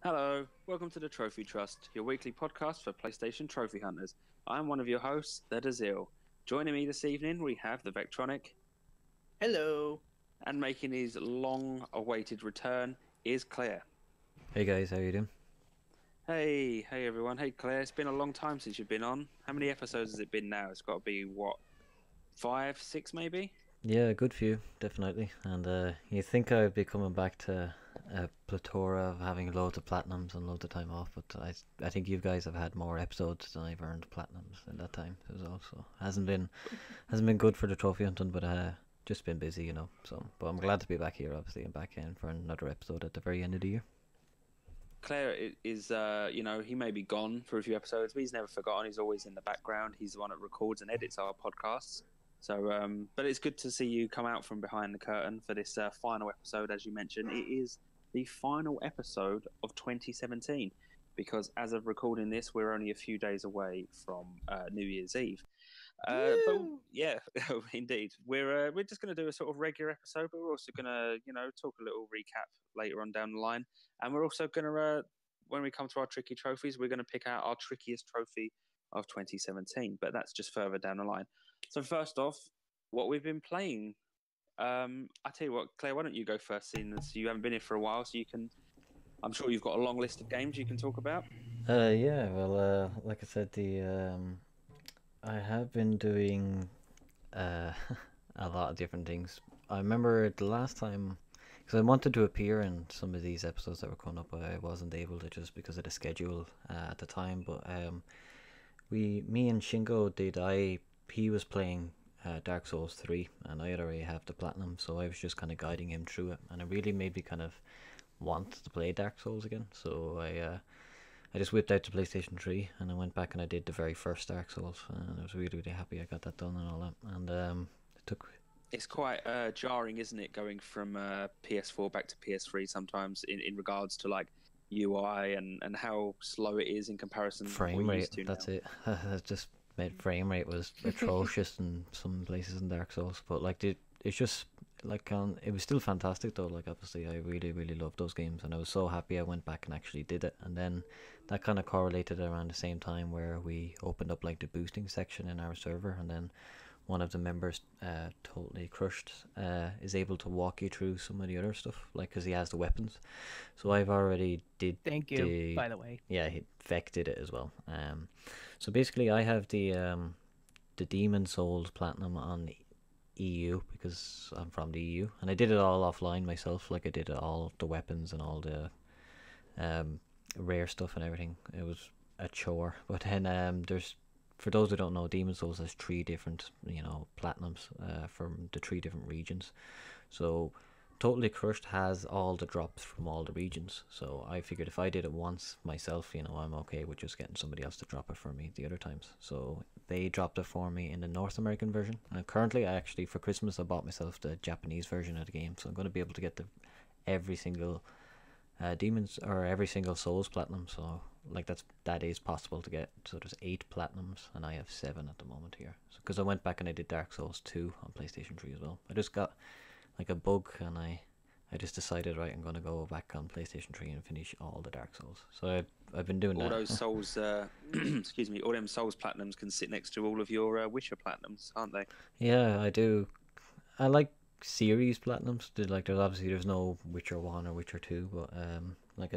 Hello, welcome to the Trophy Trust, your weekly podcast for PlayStation Trophy Hunters. I'm one of your hosts, the Dazil. Joining me this evening, we have the Vectronic. Hello. And making his long-awaited return is Claire. Hey guys, how you doing? Hey everyone. Hey Claire, it's been a long time since you've been on. How many episodes has it been now? It's got to be, 5, 6 maybe? Yeah, a good few, definitely. And you think I'd be coming back to a plethora of having loads of platinums and loads of time off, but I think you guys have had more episodes than I've earned platinums in that time as well. So hasn't been good for the trophy hunting, but just been busy, you know. So, but I'm glad to be back here, obviously, and back in for another episode at the very end of the year. Claire is, he may be gone for a few episodes, but he's never forgotten. He's always in the background. He's the one that records and edits our podcasts. So, but it's good to see you come out from behind the curtain for this final episode. As you mentioned, it is the final episode of 2017 because as of recording this, we're only a few days away from New Year's Eve. But yeah, indeed, we're just going to do a sort of regular episode, but we're also going to talk a little recap later on down the line, and we're also going to when we come to our tricky trophies, we're going to pick out our trickiest trophy of 2017. But that's just further down the line. So first off, what we've been playing. I tell you what, Claire, why don't you go first, seeing as you haven't been here for a while, so you can. I'm sure you've got a long list of games you can talk about. Yeah, well, like I said, I have been doing a lot of different things. I remember the last time, because I wanted to appear in some of these episodes that were coming up, but I wasn't able to just because of the schedule at the time. But me and Shingo he was playing Dark Souls 3, and I already have the platinum, so I was just kind of guiding him through it, and it really made me kind of want to play Dark Souls again. So I just whipped out the PlayStation 3 and I went back and I did the very first Dark Souls, and I was really happy I got that done and all that. And it took. It's quite jarring, isn't it, going from PS4 back to PS3 sometimes in regards to like UI and how slow it is in comparison frame to what rate. Used to That's now. it. That just made frame rate was atrocious in some places in Dark Souls, but like it's just like it was still fantastic though. Like obviously I really loved those games, and I was so happy I went back and actually did it. And then that kind of correlated around the same time where we opened up like the boosting section in our server, and then one of the members, Totally Crushed, is able to walk you through some of the other stuff, like because he has the weapons. So I've already did. Thank you, by the way. Yeah, Vec did it as well. So basically I have the Demon Souls Platinum on EU because I'm from the EU, and I did it all offline myself. Like I did all the weapons and all the rare stuff and everything. It was a chore. But then there's, for those who don't know, Demon Souls has 3 different platinums from the 3 different regions. So Totally Crushed has all the drops from all the regions. So I figured if I did it once myself, I'm okay with just getting somebody else to drop it for me the other times. So they dropped it for me in the North American version. And currently, for Christmas, I bought myself the Japanese version of the game. So I'm going to be able to get every single demons or every single Souls platinum. So like that is possible to get. So there's 8 platinums, and I have 7 at the moment here. So because I went back and I did Dark Souls 2 on PlayStation 3 as well. I just got like a bug, and I just decided, right, I'm gonna go back on PlayStation 3 and finish all the Dark Souls. So I've been doing all that. Those Souls, excuse me, all them Souls platinums can sit next to all of your Witcher platinums, aren't they? Yeah, I do. I like series platinums. There's no Witcher 1 or Witcher 2, but like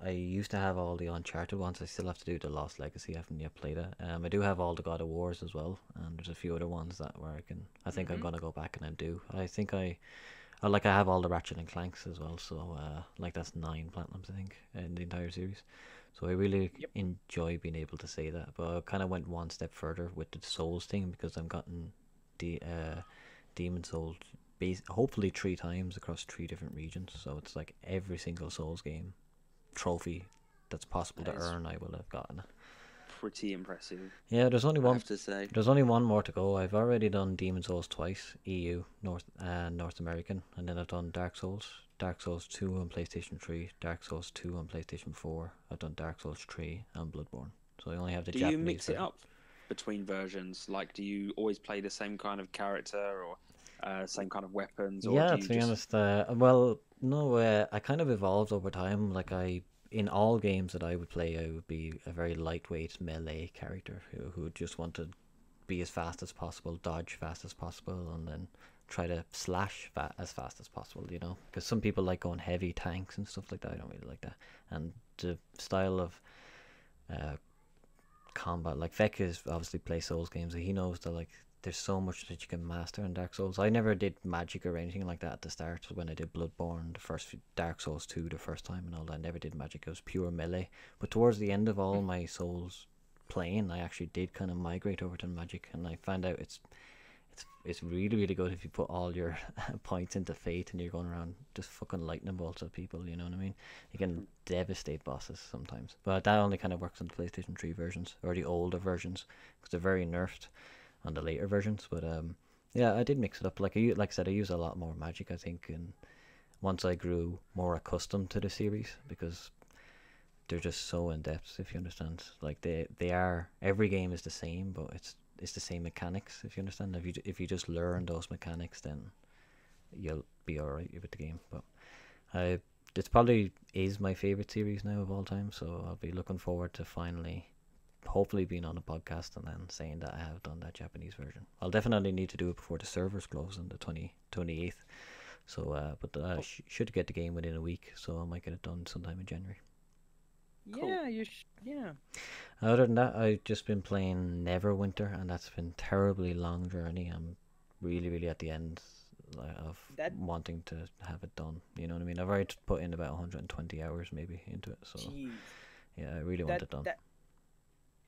I used to have all the Uncharted ones. I still have to do the Lost Legacy. I haven't yet played it. I do have all the God of Wars as well, and there's a few other ones where I think I'm gonna go back and do. I think I have all the Ratchet and Clanks as well. So like that's 9 platinums I think in the entire series. So I really enjoy being able to say that. But I kind of went one step further with the Souls thing because I've gotten the Demon Souls hopefully 3 times across 3 different regions. So it's like every single Souls game trophy that's possible to earn I will have gotten. Pretty impressive. Yeah, there's only one. I have to say. There's only one more to go. I've already done Demon Souls twice, EU, North American, and then I've done Dark Souls 2 on PlayStation 3, Dark Souls 2 on PlayStation 4. I've done Dark Souls 3 and Bloodborne. So I only have the Japanese Do you mix version. it up between versions? Like, do you always play the same kind of character or same kind of weapons? Or Yeah, do you to be honest, well, no, I kind of evolved over time. Like in all games that I would play, I would be a very lightweight melee character who would just want to be as fast as possible, dodge fast as possible, and then try to slash as fast as possible, you know, because some people like going heavy tanks and stuff like that. I don't really like that. And the style of combat, like Vec is obviously play Souls games, so he knows that like there's so much that you can master in Dark Souls. I never did magic or anything like that at the start. When I did Bloodborne, the first Dark Souls 2 the first time and all that, I never did magic. It was pure melee. But towards the end of all my Souls playing, I actually did kind of migrate over to magic, and I found out it's really, really good if you put all your points into Fate and you're going around just fucking lightning bolts at people, you know what I mean? You can devastate bosses sometimes. But that only kind of works on the PlayStation 3 versions, or the older versions, because they're very nerfed on the later versions. But yeah, I did mix it up. Like I said, I use a lot more magic, I think, and once I grew more accustomed to the series, because they're just so in depth, if you understand. Like they are, every game is the same, but it's the same mechanics, if you understand. If you just learn those mechanics, then you'll be alright with the game. But it probably is my favorite series now of all time, so I'll be looking forward to finally hopefully being on a podcast and then saying that I have done that Japanese version. I'll definitely need to do it before the servers close on the 28th. So but I should get the game within a week, so I might get it done sometime in January. Cool. Yeah, yeah. Other than that, I've just been playing Neverwinter, and that's been terribly long journey. I'm really, really at the end of wanting to have it done. You know what I mean? I've already put in about 120 hours maybe into it, so Jeez. Yeah, I really want it done.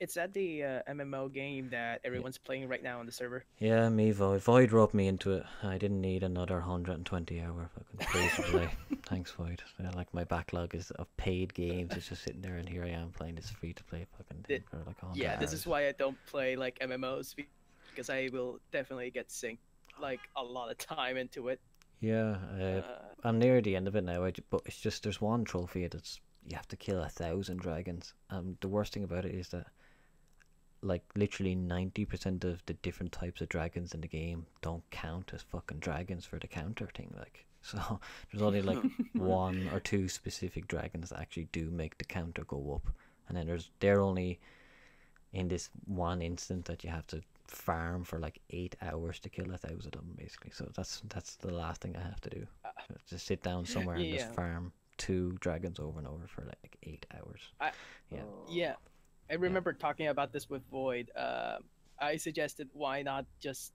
It's at the MMO game that everyone's playing right now on the server. Yeah, me, Void roped me into it. I didn't need another 120 hour fucking free to play. Thanks, Void. Yeah, like my backlog is of paid games. It's just sitting there, and here I am playing this free to play fucking thing for like 100 Yeah, this hours. is why I don't play like MMOs, because I will definitely get synced like a lot of time into it. Yeah, I'm near the end of it now. But it's just there's one trophy that's you have to kill 1,000 dragons. The worst thing about it is that like literally 90% of the different types of dragons in the game don't count as fucking dragons for the counter thing. Like, so there's only like one or two specific dragons that actually do make the counter go up, and then they're only in this one instant that you have to farm for like 8 hours to kill 1,000 of them, basically. So that's the last thing I have to do. Just sit down somewhere and just farm 2 dragons over and over for like 8 hours. Yeah. I remember talking about this with Void. I suggested why not just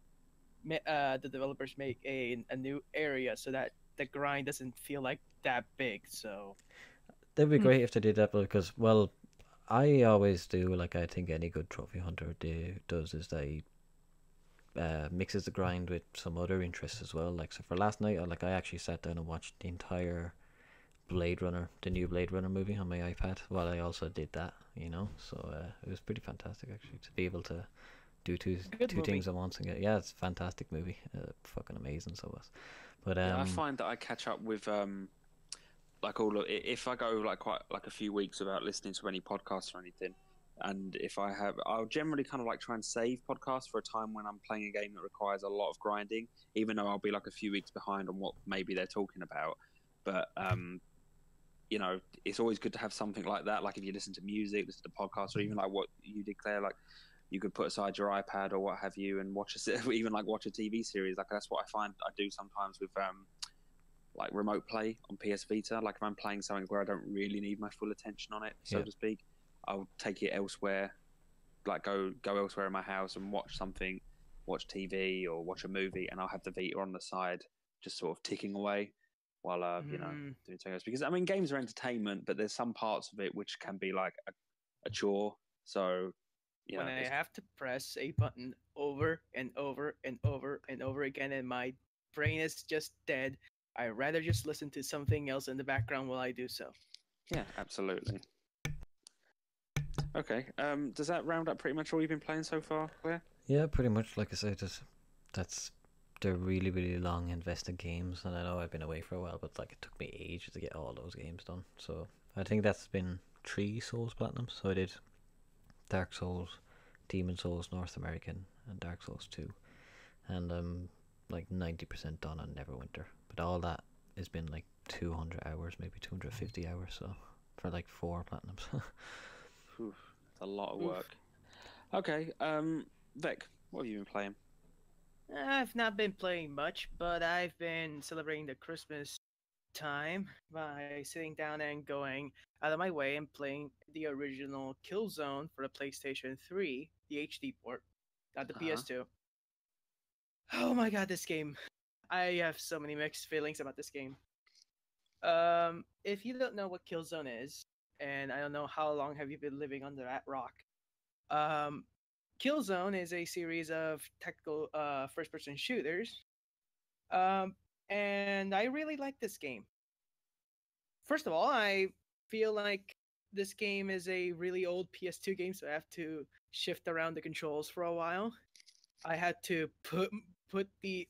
the developers make a new area so that the grind doesn't feel like that big. So that'd be great if they did that, because well, I always do, like I think any good trophy hunter does, is they mixes the grind with some other interests as well. Like, so for last night, I actually sat down and watched the entire Blade Runner, the new Blade Runner movie on my iPad while I also did that, you know. So it was pretty fantastic actually to be able to do two things at once and get, yeah, it's a fantastic movie, fucking amazing. So was, but I find that I catch up with like all of, if I go like quite like a few weeks without listening to any podcasts or anything, and if I'll generally kind of like try and save podcasts for a time when I'm playing a game that requires a lot of grinding, even though I'll be like a few weeks behind on what maybe they're talking about. But you know, it's always good to have something like that. Like if you listen to music, listen to podcasts, or even like what you did, Claire, like you could put aside your iPad or what have you and watch even like watch a TV series. Like that's what I find I do sometimes with like remote play on PS Vita. Like if I'm playing something where I don't really need my full attention on it, so to speak, I'll take it elsewhere. Like go elsewhere in my house and watch something, watch TV or watch a movie, and I'll have the Vita on the side, just sort of ticking away while you know, doing something else. Because I mean, games are entertainment, but there's some parts of it which can be like a chore. So you when know, I have to press a button over and over and over and over again, and my brain is just dead, I'd rather just listen to something else in the background while I do so. Yeah, absolutely. Okay, does that round up pretty much all you've been playing so far, Claire? Yeah, pretty much. Like I said, they're really, really long invested games, and I know I've been away for a while, but like it took me ages to get all those games done. So I think that's been 3 Souls Platinums. So I did Dark Souls, Demon Souls North American, and Dark Souls 2, and I'm like 90% done on Neverwinter. But all that has been like 200 hours, maybe 250 hours. So for like 4 platinums. Whew, that's a lot of Oof. work. Okay, Vec, what have you been playing? I've not been playing much, but I've been celebrating the Christmas time by sitting down and going out of my way and playing the original Killzone for the PlayStation 3, the HD port, not the Uh-huh. PS2. Oh my god, this game. I have so many mixed feelings about this game. If you don't know what Killzone is, and I don't know how long have you been living under that rock, um, Killzone is a series of tactical first-person shooters, and I really like this game. First of all, I feel like this game is a really old PS2 game, so I have to shift around the controls for a while. I had to put the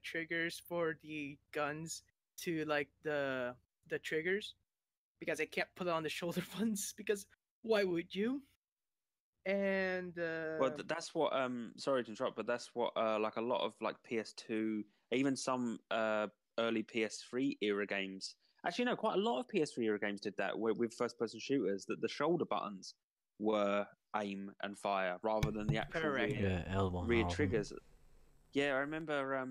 triggers for the guns to like the triggers because I can't put it on the shoulder buttons because why would you? And Well, that's what. Sorry to interrupt, but that's what. Like a lot of like PS2, even some early PS3 era games. Actually, no, quite a lot of PS3 era games did that with first-person shooters. That the shoulder buttons were aim and fire rather than the actual Correct. Yeah, L1. rear all of them. triggers. Yeah, I remember.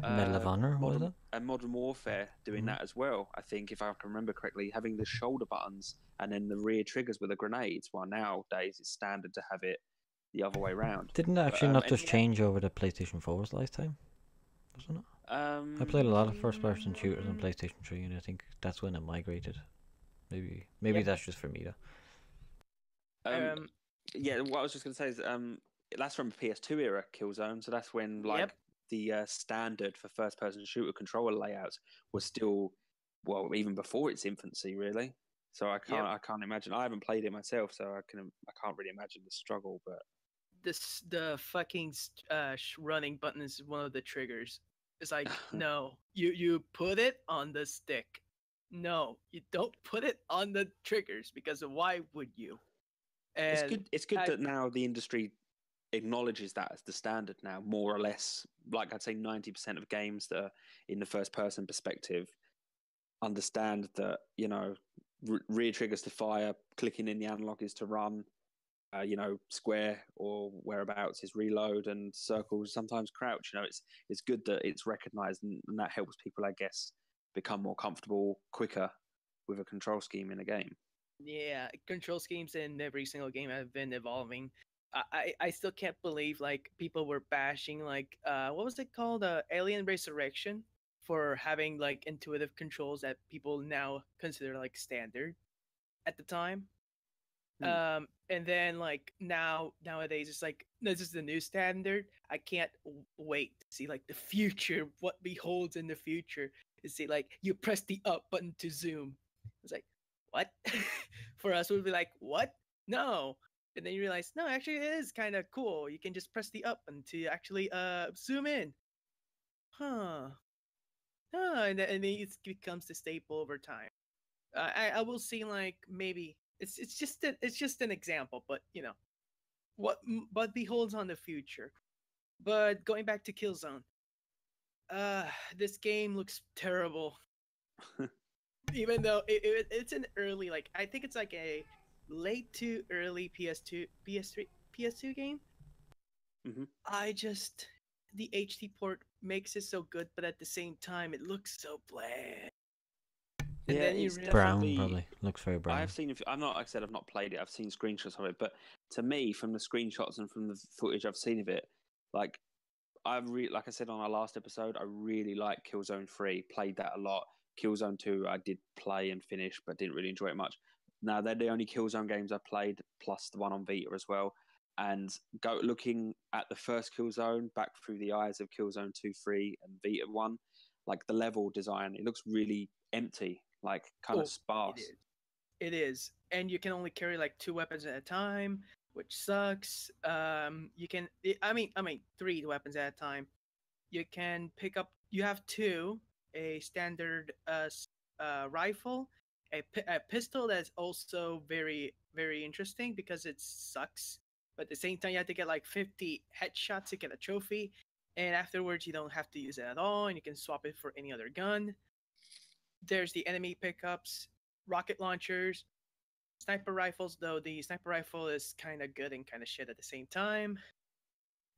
Medal of Honor, was Modern, it? and Modern Warfare doing Mhm. that as well. I think, if I can remember correctly, having the shoulder buttons and then the rear triggers with the grenades. While nowadays it's standard to have it the other way around. Didn't that But, actually not and just yeah, change over the PlayStation 4's lifetime? Wasn't it? I played a lot of first-person shooters on PlayStation 3, and I think that's when it migrated. Maybe Yep. that's just for me though. Yeah, what I was just going to say is that's from PS2 era Killzone, so that's when like Yep. the standard for first-person shooter controller layouts was still, well, even before its infancy, really. So I can't imagine. I haven't played it myself, so I can't really imagine the struggle. But the fucking running button is one of the triggers. It's like no, you put it on the stick. No, you don't put it on the triggers because why would you? And it's good. It's good I- that now the industry acknowledges that as the standard now, more or less. Like I'd say, 90% of games that are in the first-person perspective understand that rear triggers to fire, clicking in the analog is to run. Square or whereabouts is reload, and circles sometimes crouch. It's good that it's recognised, and that helps people, I guess, become more comfortable quicker with a control scheme in a game. Yeah, control schemes in every single game have been evolving. I still can't believe like people were bashing like what was it called, Alien Resurrection, for having like intuitive controls that people now consider like standard at the time. And then like nowadays it's like this is the new standard. I can't wait to see like the future, what beholds in the future. To see like you press the up button to zoom. It's like what? For us, we'd be like, what? No. And then you realize, no, actually, it is kind of cool. You can just press the up button to actually zoom in. Huh. And then it becomes the staple over time. I will see like maybe it's just an example, but what beholds on the future. But going back to Killzone, this game looks terrible. Even though it's an early, like I think it's like a late to early PS2, PS3, PS2 game. Mhm. The HD port makes it so good, but at the same time, it looks so bland. And Yeah, then you it's realize, Brown definitely. probably looks very brown. I've seen. I'm not. Like I said, I've not played it. I've seen screenshots of it, but to me, from the screenshots and from the footage I've seen of it, like like I said on our last episode, I really like Killzone 3. Played that a lot. Killzone 2, I did play and finish, but didn't really enjoy it much. Now they're the only Killzone games I played, plus the one on Vita as well. And looking at the first Killzone back through the eyes of Killzone 2, 3, and Vita 1, like the level design, it looks really empty, like kind of sparse. It is, and you can only carry like 2 weapons at a time, which sucks. You can, I mean, 3 weapons at a time. You can pick up. You have 2, a standard rifle, a pistol that's also very very interesting because it sucks. But at the same time, you have to get like 50 headshots to get a trophy, and afterwards you don't have to use it at all, and you can swap it for any other gun. There's the enemy pickups, rocket launchers, sniper rifles. Though the sniper rifle is kind of good and kind of shit at the same time.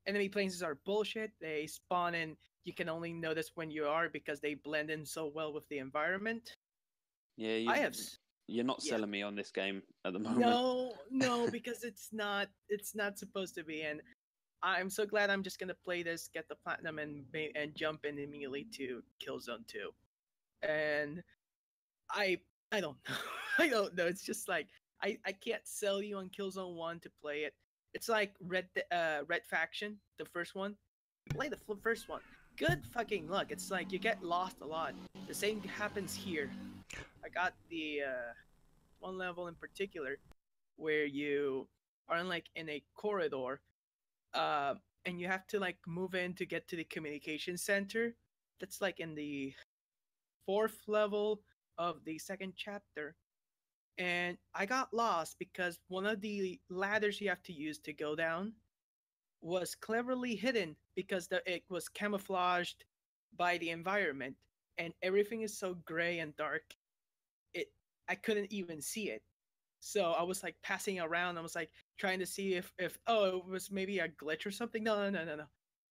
Enemy planes are bullshit. They spawn in. You can only notice when you are because they blend in so well with the environment. Yeah, you're not selling me on this game at the moment. No, because it's not supposed to be. And I'm so glad I'm just gonna play this, get the platinum, and jump in immediately to Killzone 2. And I don't know. I don't know. It's just like I can't sell you on Killzone 1 to play it. It's like Red Faction, the first one. Play the first one. Good fucking luck. It's like you get lost a lot. The same happens here. I got the one level in particular where you are in a corridor, and you have to like move in to get to the communication center. That's like in the 4th level of the 2nd chapter. And I got lost because one of the ladders you have to use to go down was cleverly hidden because it was camouflaged by the environment, and everything is so gray and dark. I couldn't even see it. So I was like passing around. I was like trying to see if it was maybe a glitch or something. No.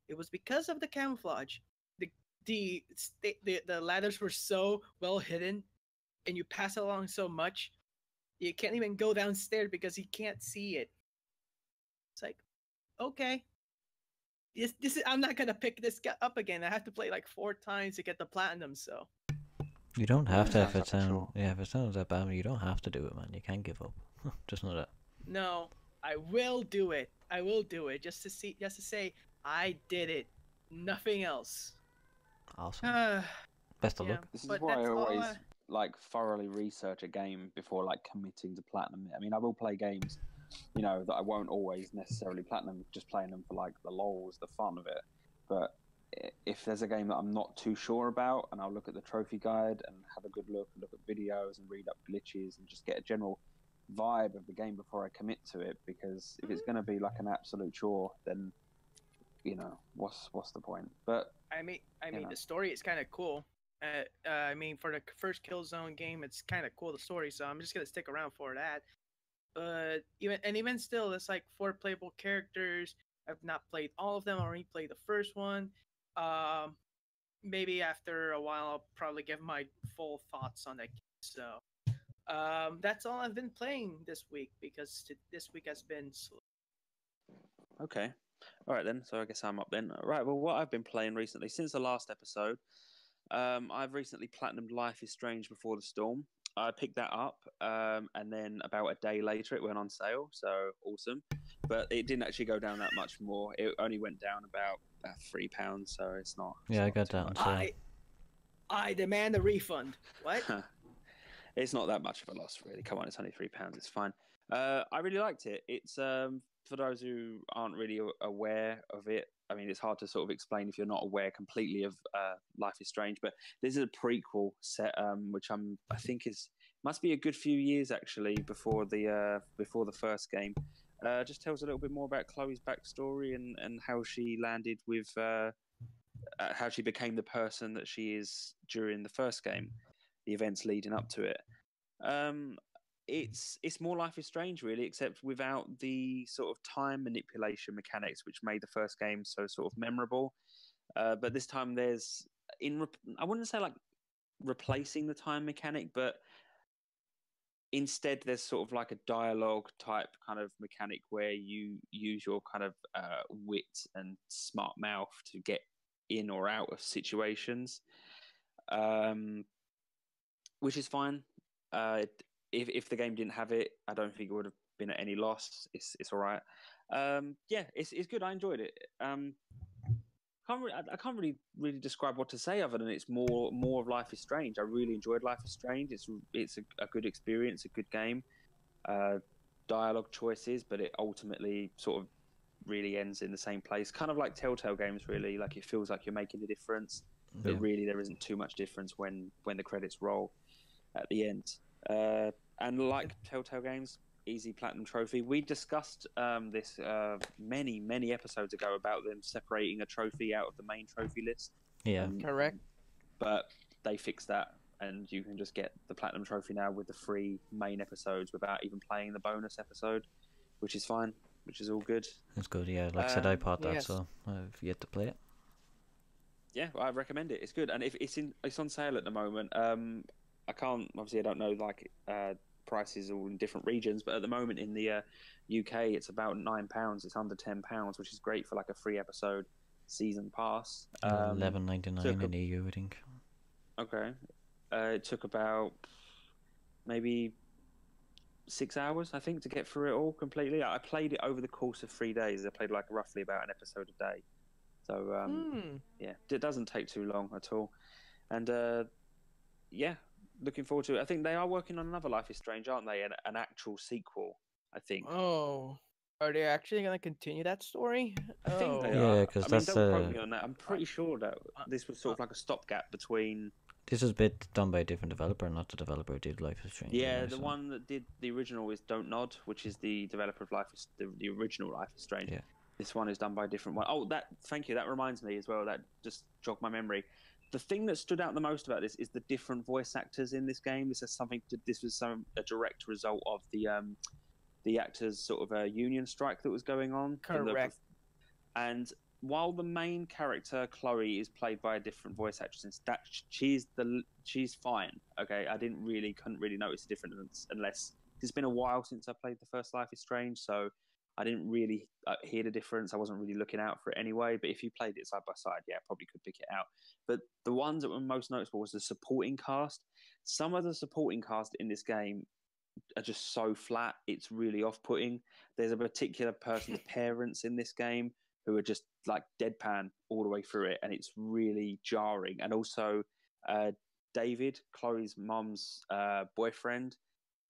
It was because of the camouflage. The ladders were so well hidden, and you pass along so much, you can't even go downstairs because you can't see it. It's like, okay, this is, I'm not gonna pick this up again. I have to play like 4 times to get the platinum. So You don't have to if Sounds it like a sounds chore. if it sounds that bad. You don't have to do it, man. You can't give up. Just know that. no, I will do it. I will do it just to say I did it. Nothing else. Awesome. Uh, Best of yeah, luck. This is but why I that's all always like thoroughly research a game before like committing to platinum. I mean, I will play games, that I won't always necessarily platinum, just playing them for like the lols, the fun of it. But if there's a game that I'm not too sure about, and I'll look at the trophy guide and have a good look at videos and read up glitches and just get a general vibe of the game before I commit to it. Because if it's going to be like an absolute chore, then what's the point? But I mean, know. the story is kind of cool. I mean, for the first Killzone game, it's kind of cool, the story. So I'm just gonna stick around for that. But even still, there's like 4 playable characters. I've not played all of them. I only played the first one. Maybe after a while, I'll probably give my full thoughts on it. So, that's all I've been playing this week because this week has been slow. Okay. All right then. So I guess I'm up then. Right. Well, what I've been playing recently since the last episode, I've recently platinumed Life is Strange Before the Storm. I picked that up, and then about a day later it went on sale. So awesome. But it didn't actually go down that much more. It only went down about £3. So it's not. Yeah, I not got too that much. on sale. I demand a refund. What? It's not that much of a loss, really. Come on, it's only £3. It's fine. I really liked it. It's for those who aren't really aware of it. I mean, it's hard to sort of explain if you're not aware completely of Life is Strange. But this is a prequel set, which I think must be a good few years actually before the first game. Just tells a little bit more about Chloe's backstory and how she landed with how she became the person that she is during the first game, the events leading up to it. It's more Life is Strange really, except without the sort of time manipulation mechanics which made the first game so sort of memorable. But this time I wouldn't say like replacing the time mechanic, but instead there's sort of like a dialogue type kind of mechanic where you use your kind of wit and smart mouth to get in or out of situations, which is fine. If the game didn't have it, I don't think it would have been at any loss. It's all right. Yeah, it's good. I enjoyed it. I can't really describe what to say other than it's more of Life is Strange. I really enjoyed Life is Strange. It's a good experience, a good game. Dialogue choices, but it ultimately sort of really ends in the same place. Kind of like Telltale games, really. Like it feels like you're making a difference, but really there isn't too much difference when the credits roll at the end. And like Telltale games, easy platinum trophy. We discussed this many episodes ago about them separating a trophy out of the main trophy list. Yeah. Correct. But they fixed that and you can just get the platinum trophy now with the 3 main episodes without even playing the bonus episode, which is fine, which is all good. That's good. Yeah, like I said, I bought that, yes. so I've yet to play it. Yeah, I recommend it. It's good, and if it's on sale at the moment. I don't know prices all in different regions, but at the moment in the UK, it's about £9. It's under £10, which is great for like a 3 episode season pass. $11.99 in EU, I think. Okay, it took about maybe 6 hours, I think, to get through it all completely. I played it over the course of 3 days. I played like roughly about an episode a day. So yeah, it doesn't take too long at all, and yeah, looking forward to it. I think they are working on another Life is Strange, aren't they? An actual sequel, I think. Oh, are they actually gonna continue that story? I think they Yeah, are. 'cause I mean, that's, don't quote me on that. I'm pretty sure that this was sort of like a stopgap between. This is a bit done by a different developer, not the developer who did Life is Strange. Yeah, anyway, the so. one that did the original is Don't Nod, which is the developer of the original Life is Strange. Yeah. This one is done by a different one. Oh, thank you. That reminds me as well. That just jogged my memory. The thing that stood out the most about this is the different voice actors in this game. This was a direct result of the actors' sort of a union strike that was going on. Correct. And while the main character Chloe is played by a different voice actress, she's fine. Okay, I couldn't really notice a difference unless it's been a while since I played the first Life is Strange, so I didn't really hear the difference. I wasn't really looking out for it anyway. But if you played it side by side, yeah, probably could pick it out. But the ones that were most noticeable was the supporting cast. Some of the supporting cast in this game are just so flat, it's really off-putting. There's a particular person's parents in this game who are just like deadpan all the way through it, and it's really jarring. And also, David, Chloe's mom's boyfriend,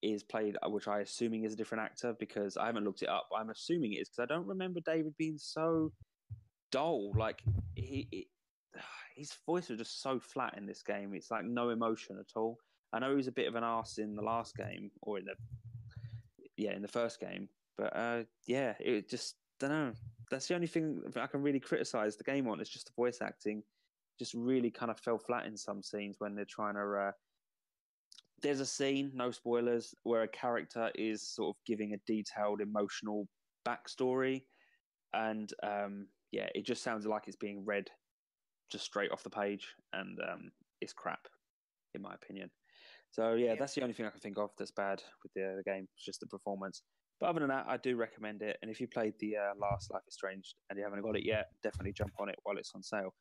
is played, which I assuming is a different actor because I haven't looked it up. I'm assuming it is because I don't remember David being so dull. Like his voice was just so flat in this game. It's like no emotion at all. I know he was a bit of an arse in the last game, or in the first game. But yeah, it just don't know. That's the only thing I can really criticize the game on. It's just the voice acting. Just really kind of fell flat in some scenes when they're trying to. There's a scene, no spoilers, where a character is sort of giving a detailed emotional backstory, and yeah, it just sounds like it's being read just straight off the page, and it's crap, in my opinion. So yeah, that's the only thing I can think of that's bad with the game. It's just the performance. But other than that, I do recommend it. And if you played the last Life is Strange and you haven't got it yet, definitely jump on it while it's on sale.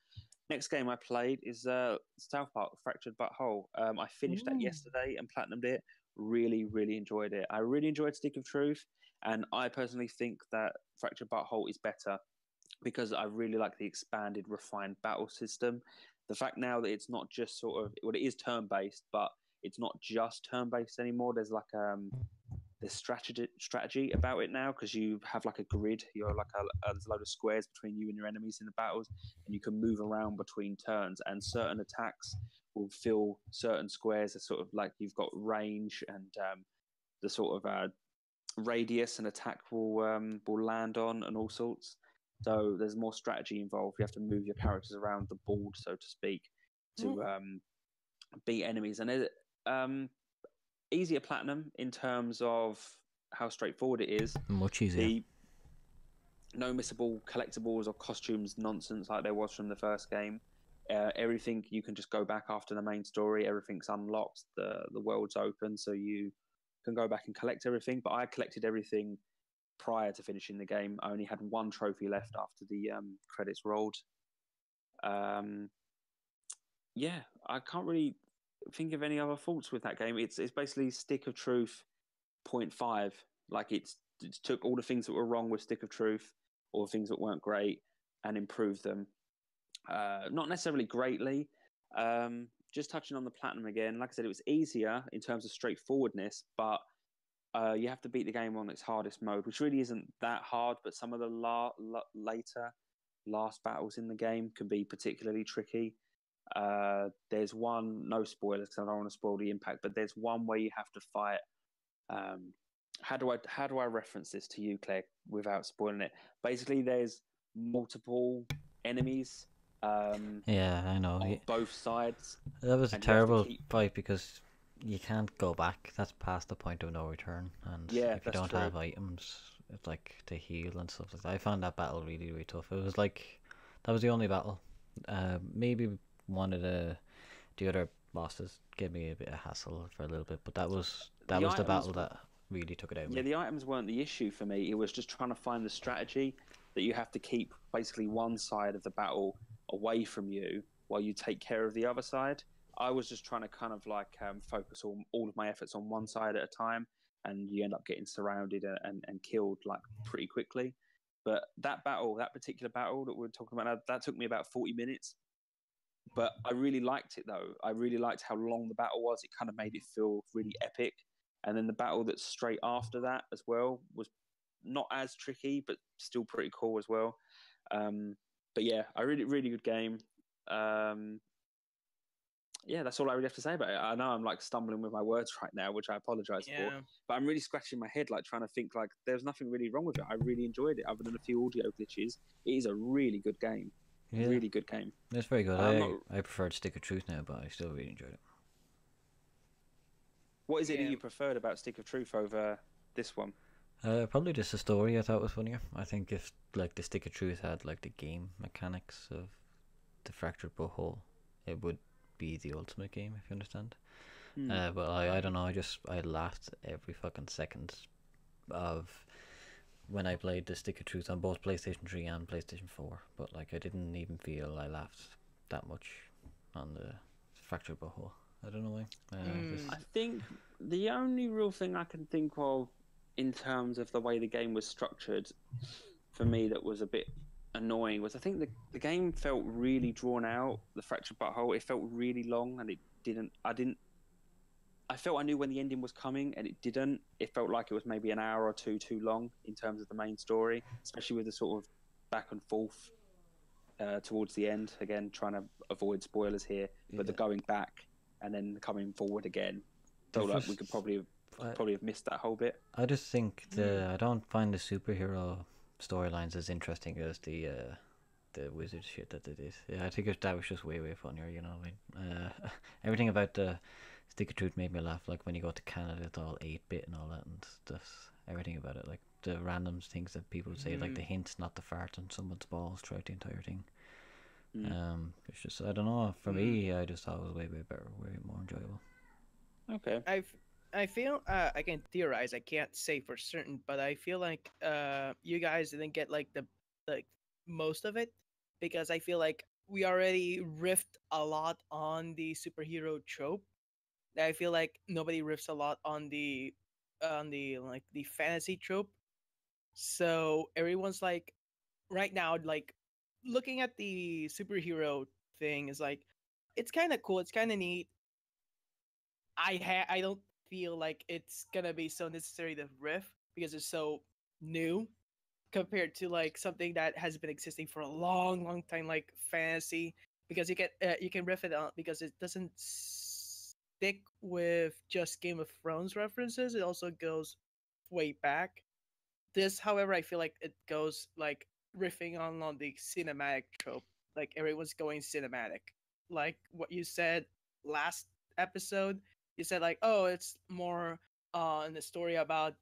Next game I played is South Park Fractured But Whole. I finished that yesterday and platinumed it. Really, really enjoyed it. I really enjoyed Stick of Truth, and I personally think that Fractured But Whole is better because I really like the expanded, refined battle system. The fact now that it's not just sort of, well, it is turn-based, but it's not just turn-based anymore. There's like there's strategy about it now because you have like a grid. You're like there's a load of squares between you and your enemies in the battles, and you can move around between turns. And certain attacks will fill certain squares as sort of like you've got range, and the sort of radius an attack will land on, and all sorts. So there's more strategy involved. You have to move your characters around the board, so to speak, to beat enemies. And easier platinum in terms of how straightforward it is. Much easier. No missable collectibles or costumes nonsense like there was from the first game. Everything you can just go back after the main story. Everything's unlocked. The world's open, so you can go back and collect everything. But I collected everything prior to finishing the game. I only had one trophy left after the credits rolled. Yeah, I can't really think of any other faults with that game. It's basically Stick of Truth 0.5. Like it took all the things that were wrong with Stick of Truth, or things that weren't great, and improved them. Not necessarily greatly. Just touching on the platinum again, like I said, it was easier in terms of straightforwardness, but you have to beat the game on its hardest mode, which really isn't that hard, but some of the last battles in the game can be particularly tricky. There's one, no spoilers because I don't want to spoil the impact, but there's one where you have to fight. How do I reference this to you, Claire, without spoiling it? Basically, there's multiple enemies Yeah, I know. on both sides. That was a And you have to terrible keep. fight because you can't go back. That's past the point of no return. And Yeah, if you that's don't true. have items, it's like to heal and stuff like that. I found that battle really, really tough. It was like that was the only battle. Maybe one of the other bosses gave me a bit of hassle for a little bit, but that was The the items, battle that really took it out of yeah, me. the items weren't the issue for me. It was just trying to find the strategy that you have to keep basically one side of the battle away from you while you take care of the other side. I was just trying to kind of like focus all of my efforts on one side at a time, and you end up getting surrounded and killed like pretty quickly. But that battle, that particular battle that we're talking about now, that took me about 40 minutes. But I really liked it though. I really liked how long the battle was. It kind of made it feel really epic. And then the battle that's straight after that as well was not as tricky, but still pretty cool as well. But yeah, a really good game. Um, yeah, that's all I really have to say about it. I know I'm like stumbling with my words right now, which I apologize for, Yeah. but I'm really scratching my head, like trying to think like there's nothing really wrong with it. I really enjoyed it, other than a few audio glitches. It is a really good game, Yeah, really good game. it's very good. I'm not. I preferred Stick of Truth now, but I still really enjoyed it. What is it that Yeah. you preferred about Stick of Truth over this one? Probably just the story I thought was funnier. I think if like the Stick of Truth had like the game mechanics of the Fractured Butthole, it would be the ultimate game if you understand. Hmm. But I don't know. I laughed every fucking second of when I played the Stick of Truth on both PlayStation 3 and PlayStation 4. But like I didn't even feel I laughed that much on the Fractured Butthole. I don't know why. I think the only real thing I can think of in terms of the way the game was structured for me that was a bit annoying was I think the game felt really drawn out. The Fractured Butthole, it felt really long, and it didn't. I felt I knew when the ending was coming, and it didn't. It felt like it was maybe an hour or two too long in terms of the main story, especially with the sort of back and forth towards the end. Again, trying to avoid spoilers here, but the Yeah. going back and then coming forward again. Felt There's like we just could probably I, have missed that whole bit. I just think I don't find the superhero storylines as interesting as the wizard shit that they did. Yeah, I think that was just way funnier. You know, what I mean, everything about the Stick of Truth made me laugh. Like when you go to Canada, it's all 8-bit and all that, and just everything about it. Like the random things that people say, like the hints not to fart on someone's balls throughout the entire thing. It's just I don't know. For me, I just thought it was way better, way more enjoyable. Okay. I feel I can theorize. I can't say for certain, but I feel like you guys didn't get like most of it because I feel like we already riffed a lot on the superhero trope. I feel like nobody riffs a lot on the like the fantasy trope. So everyone's like right now like looking at the superhero thing is like it's kind of cool, it's kind of neat. I don't feel like it's gonna be so necessary to riff because it's so new compared to like something that has been existing for a long time, like fantasy. Because you can riff it on because it doesn't stick with just Game of Thrones references. It also goes way back. This, however, I feel like it goes like riffing on the cinematic trope. Like everyone's going cinematic. Like what you said last episode, you said like, oh, it's more on the story about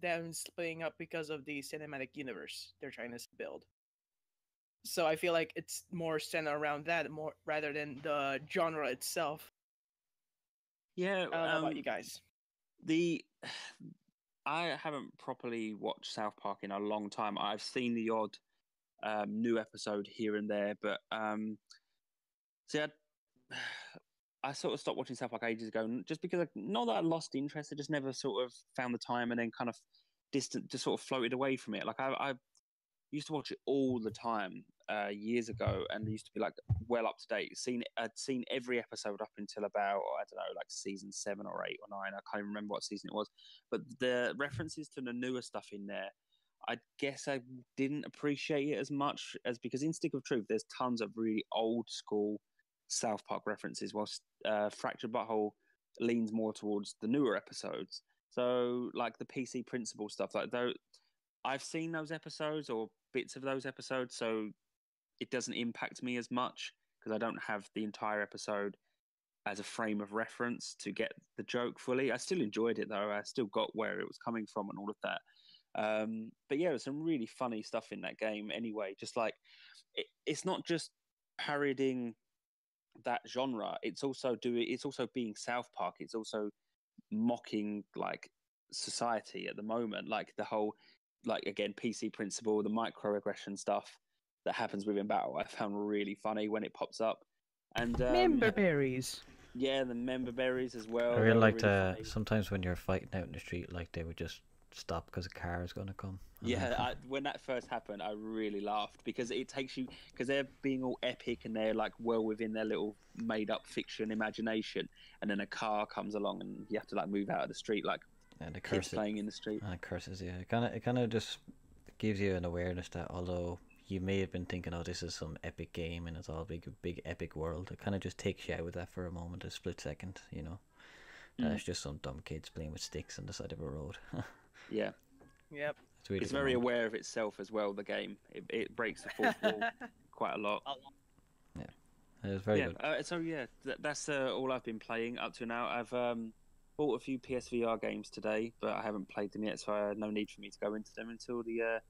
them splitting up because of the cinematic universe they're trying to build. So I feel like it's more centered around that more rather than the genre itself. Yeah. I don't know about you guys. The I haven't properly watched South Park in a long time. I've seen the odd new episode here and there, but see, I sort of stopped watching South Park ages ago, just because not that I lost interest, I just never sort of found the time, and then kind of just sort of floated away from it. Like I used to watch it all the time years ago, and it used to be like well up to date. I'd seen every episode up until about I don't know, like season 7 or 8 or 9. I can't even remember what season it was. But the references to the newer stuff in there, I guess I didn't appreciate it as much as because in Stick of Truth, there's tons of really old school South Park references, whilst Fractured Butthole leans more towards the newer episodes. So like the PC Principle stuff, like though I've seen those episodes or bits of those episodes, so it doesn't impact me as much because I don't have the entire episode as a frame of reference to get the joke fully. I still enjoyed it though. I still got where it was coming from and all of that. But yeah, there's some really funny stuff in that game anyway. Just like it's not just parodying that genre. It's also being South Park. It's also mocking like society at the moment, like the whole like again PC principle, the microaggression stuff that happens within battle. I found really funny when it pops up, and Member berries. yeah, the member berries as well. I they really were liked funny. sometimes when you're fighting out in the street, like they would just stop because a car is gonna come. Yeah, when that first happened, I really laughed because it takes you because they're being all epic and they're like well within their little made-up fiction imagination, and then a car comes along and you have to like move out of the street like And the kids curse playing in the street. and it curses, yeah. It kind of just gives you an awareness that although you may have been thinking, oh, this is some epic game and it's all big epic world, it kind of just takes you out with that for a moment, a split second, you know. It's just some dumb kids playing with sticks on the side of a road. Yeah, Yep. it's very aware of itself as well. The game it breaks the fourth wall quite a lot. Yeah, it was very good. So yeah, that's all I've been playing up to now. I've bought a few PSVR games today, but I haven't played them yet, so no need for me to go into them until the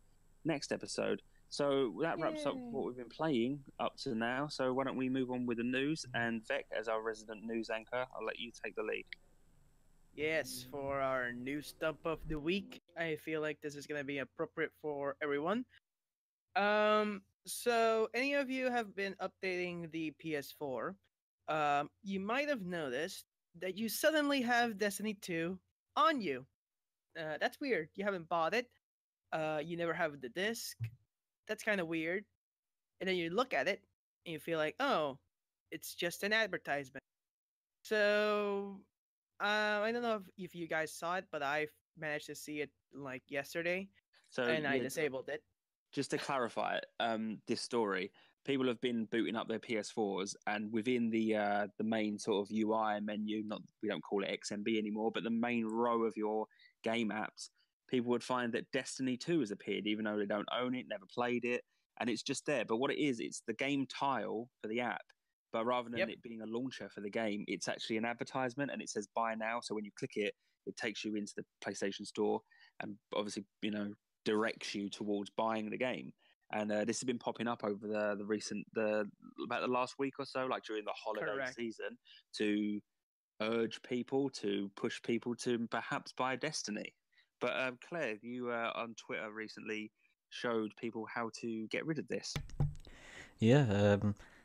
next episode. So that wraps up what we've been playing up to now. So why don't we move on with the news? And Vec, as our resident news anchor, I'll let you take the lead. Yes, for our news dump of the week, I feel like this is gonna be appropriate for everyone. So any of you have been updating the PS4, you might have noticed that you suddenly have Destiny 2 on you. That's weird. You haven't bought it. You never have the disc. That's kind of weird. And then you look at it and you feel like, oh, it's just an advertisement. So I don't know if you guys saw it, but I managed to see it like yesterday, So and I yeah, disabled it. just to clarify, this story, people have been booting up their PS4s, and within the main sort of UI menu, not we don't call it XMB anymore, but the main row of your game apps, people would find that Destiny 2 has appeared, even though they don't own it, never played it, and it's just there. But what it is, it's the game tile for the app. But rather than Yep. it being a launcher for the game, it's actually an advertisement, and it says "Buy now." So when you click it, it takes you into the PlayStation Store, and obviously, directs you towards buying the game. And this has been popping up over about the last week or so, like during the holiday Correct. season, to urge people to push people to perhaps buy Destiny. But Claire, you on Twitter recently showed people how to get rid of this. Yeah,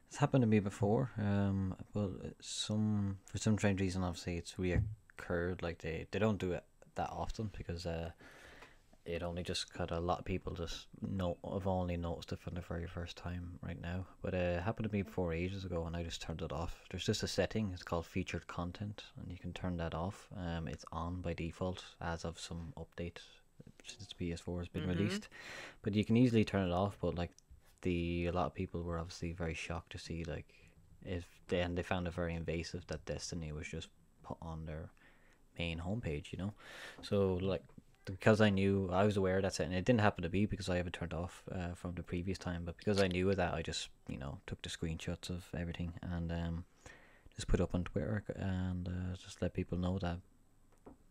it's happened to me before. Well, for some strange reason, obviously it's reoccurred. Like they don't do it that often because it only just got a lot of people have only noticed it for the very first time right now. But it happened to me before ages ago, and I just turned it off. There's just a setting. It's called featured content, and you can turn that off. It's on by default as of some update since PS4 has been released. But you can easily turn it off. But like a lot of people were obviously very shocked to see they found it very invasive that Destiny was just put on their main homepage. So like. Because I was aware of that setting. It didn't happen to me because I have it turned off from the previous time, but because I knew of that, I just took the screenshots of everything and just put up on Twitter and just let people know that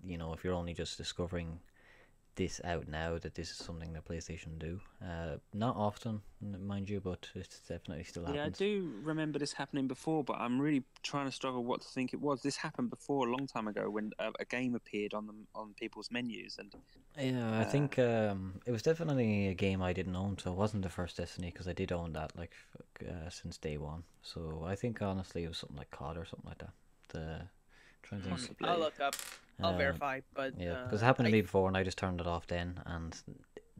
if you're only just discovering this out now, that this is something that PlayStation do. Not often, mind you, but it's definitely still happens. Yeah, I do remember this happening before, but I'm really trying to struggle what to think it was. This happened before a long time ago when a game appeared on people's menus, and yeah, I think it was definitely a game I didn't own, so it wasn't the first Destiny because I did own that since day one. So I think honestly it was something like COD or something like that. possibly. I'll look up. I'll verify, but yeah, because it happened to me before, and I just turned it off then, and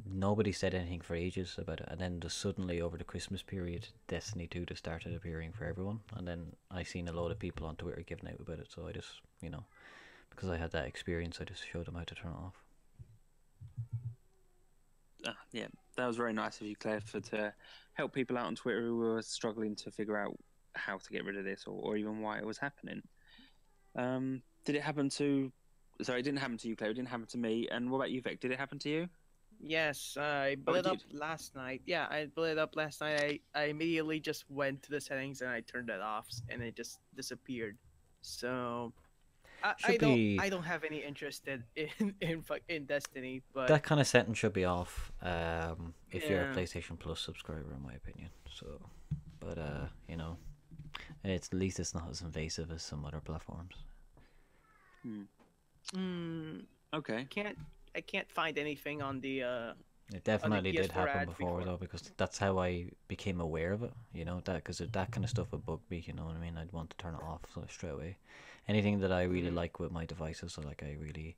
nobody said anything for ages about it. And then just suddenly over the Christmas period, Destiny 2 just started appearing for everyone, and then I seen a load of people on Twitter giving out about it. So I just, because I had that experience, I just showed them how to turn it off. Yeah, that was very nice of you, Claire, to help people out on Twitter who were struggling to figure out how to get rid of this or even why it was happening. Did it happen to? Sorry, it didn't happen to you, Claire. It didn't happen to me. And what about you, Vic? Did it happen to you? Yes, I Oh, blew it it up did. last night. Yeah, I blew it up last night. I immediately just went to the settings and I turned it off, and it just disappeared. So Should be I don't have any interest in Destiny, but that kind of setting should be off. If you're a yeah. PlayStation Plus subscriber, in my opinion. So, but you know, it's at least it's not as invasive as some other platforms. Hmm. Mm, Okay. can't I can't find anything It on the definitely did PS4 happen ads before before. though, because that's how I became aware of it. You know that because that kind of stuff would bug me. You know what I mean? I'd want to turn it off so straight away. Anything that I really Mm, like with my devices, so like I really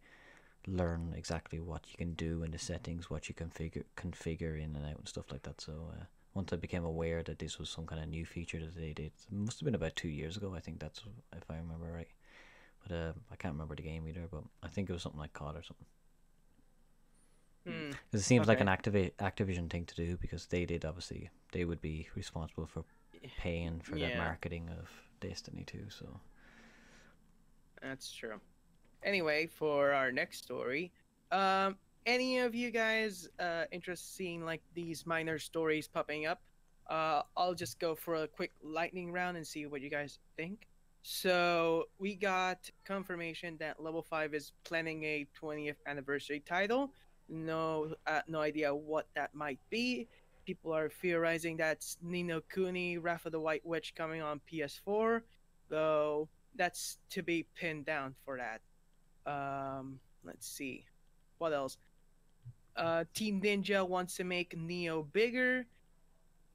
learn exactly what you can do in the settings, what you configure in and out and stuff like that. So once I became aware that this was some kind of new feature that they did, it must have been about 2 years ago. I think that's if I remember right. But I can't remember the game either. But I think it was something like COD or something. hmm. Because it seems like an Okay. Activision thing to do because they did obviously they would be responsible for paying for that Yeah, marketing of Destiny too. So that's true. Anyway, for our next story, um, any of you guys interested in seeing like these minor stories popping up? I'll just go for a quick lightning round and see what you guys think. So we got confirmation that Level 5 is planning a 20th anniversary title. No idea what that might be. People are theorizing that's Nino Kuni, Wrath of the White Witch coming on PS4, though that's to be pinned down for that. Let's see. What else? Team Ninja wants to make Neo bigger.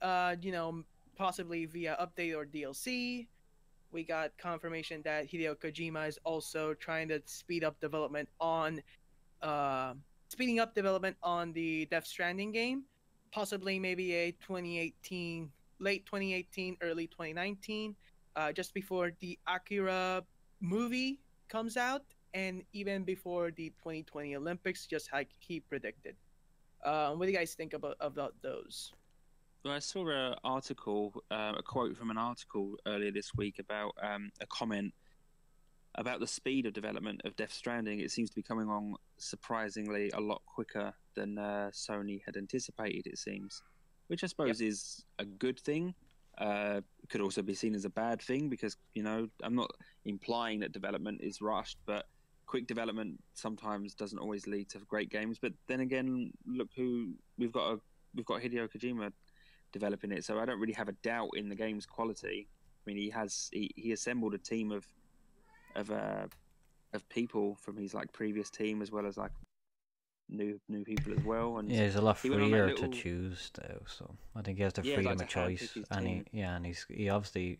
You know, possibly via update or DLC. We got confirmation that Hideo Kojima is also trying to uh, speeding up development on the Death Stranding game. Possibly maybe a 2018, late 2018, early 2019, just before the Akira movie comes out, and even before the 2020 Olympics, just like he predicted. What do you guys think about those? Well, I saw a quote from an article earlier this week about a comment about the speed of development of Death Stranding. It seems to be coming on surprisingly a lot quicker than Sony had anticipated. It seems, which I Yep. suppose is a good thing. Could also be seen as a bad thing because I'm not implying that development is rushed, but quick development sometimes doesn't always lead to great games. But then again, look who we've got Hideo Kojima developing it, so I don't really have a doubt in the game's quality. I mean, he assembled a team of uh, of people from his like previous team as well as like new people as well, and yeah, he's a lot he went on that freer to little choose though. So I think he has the yeah, like freedom to of handpick choice, his and team. he obviously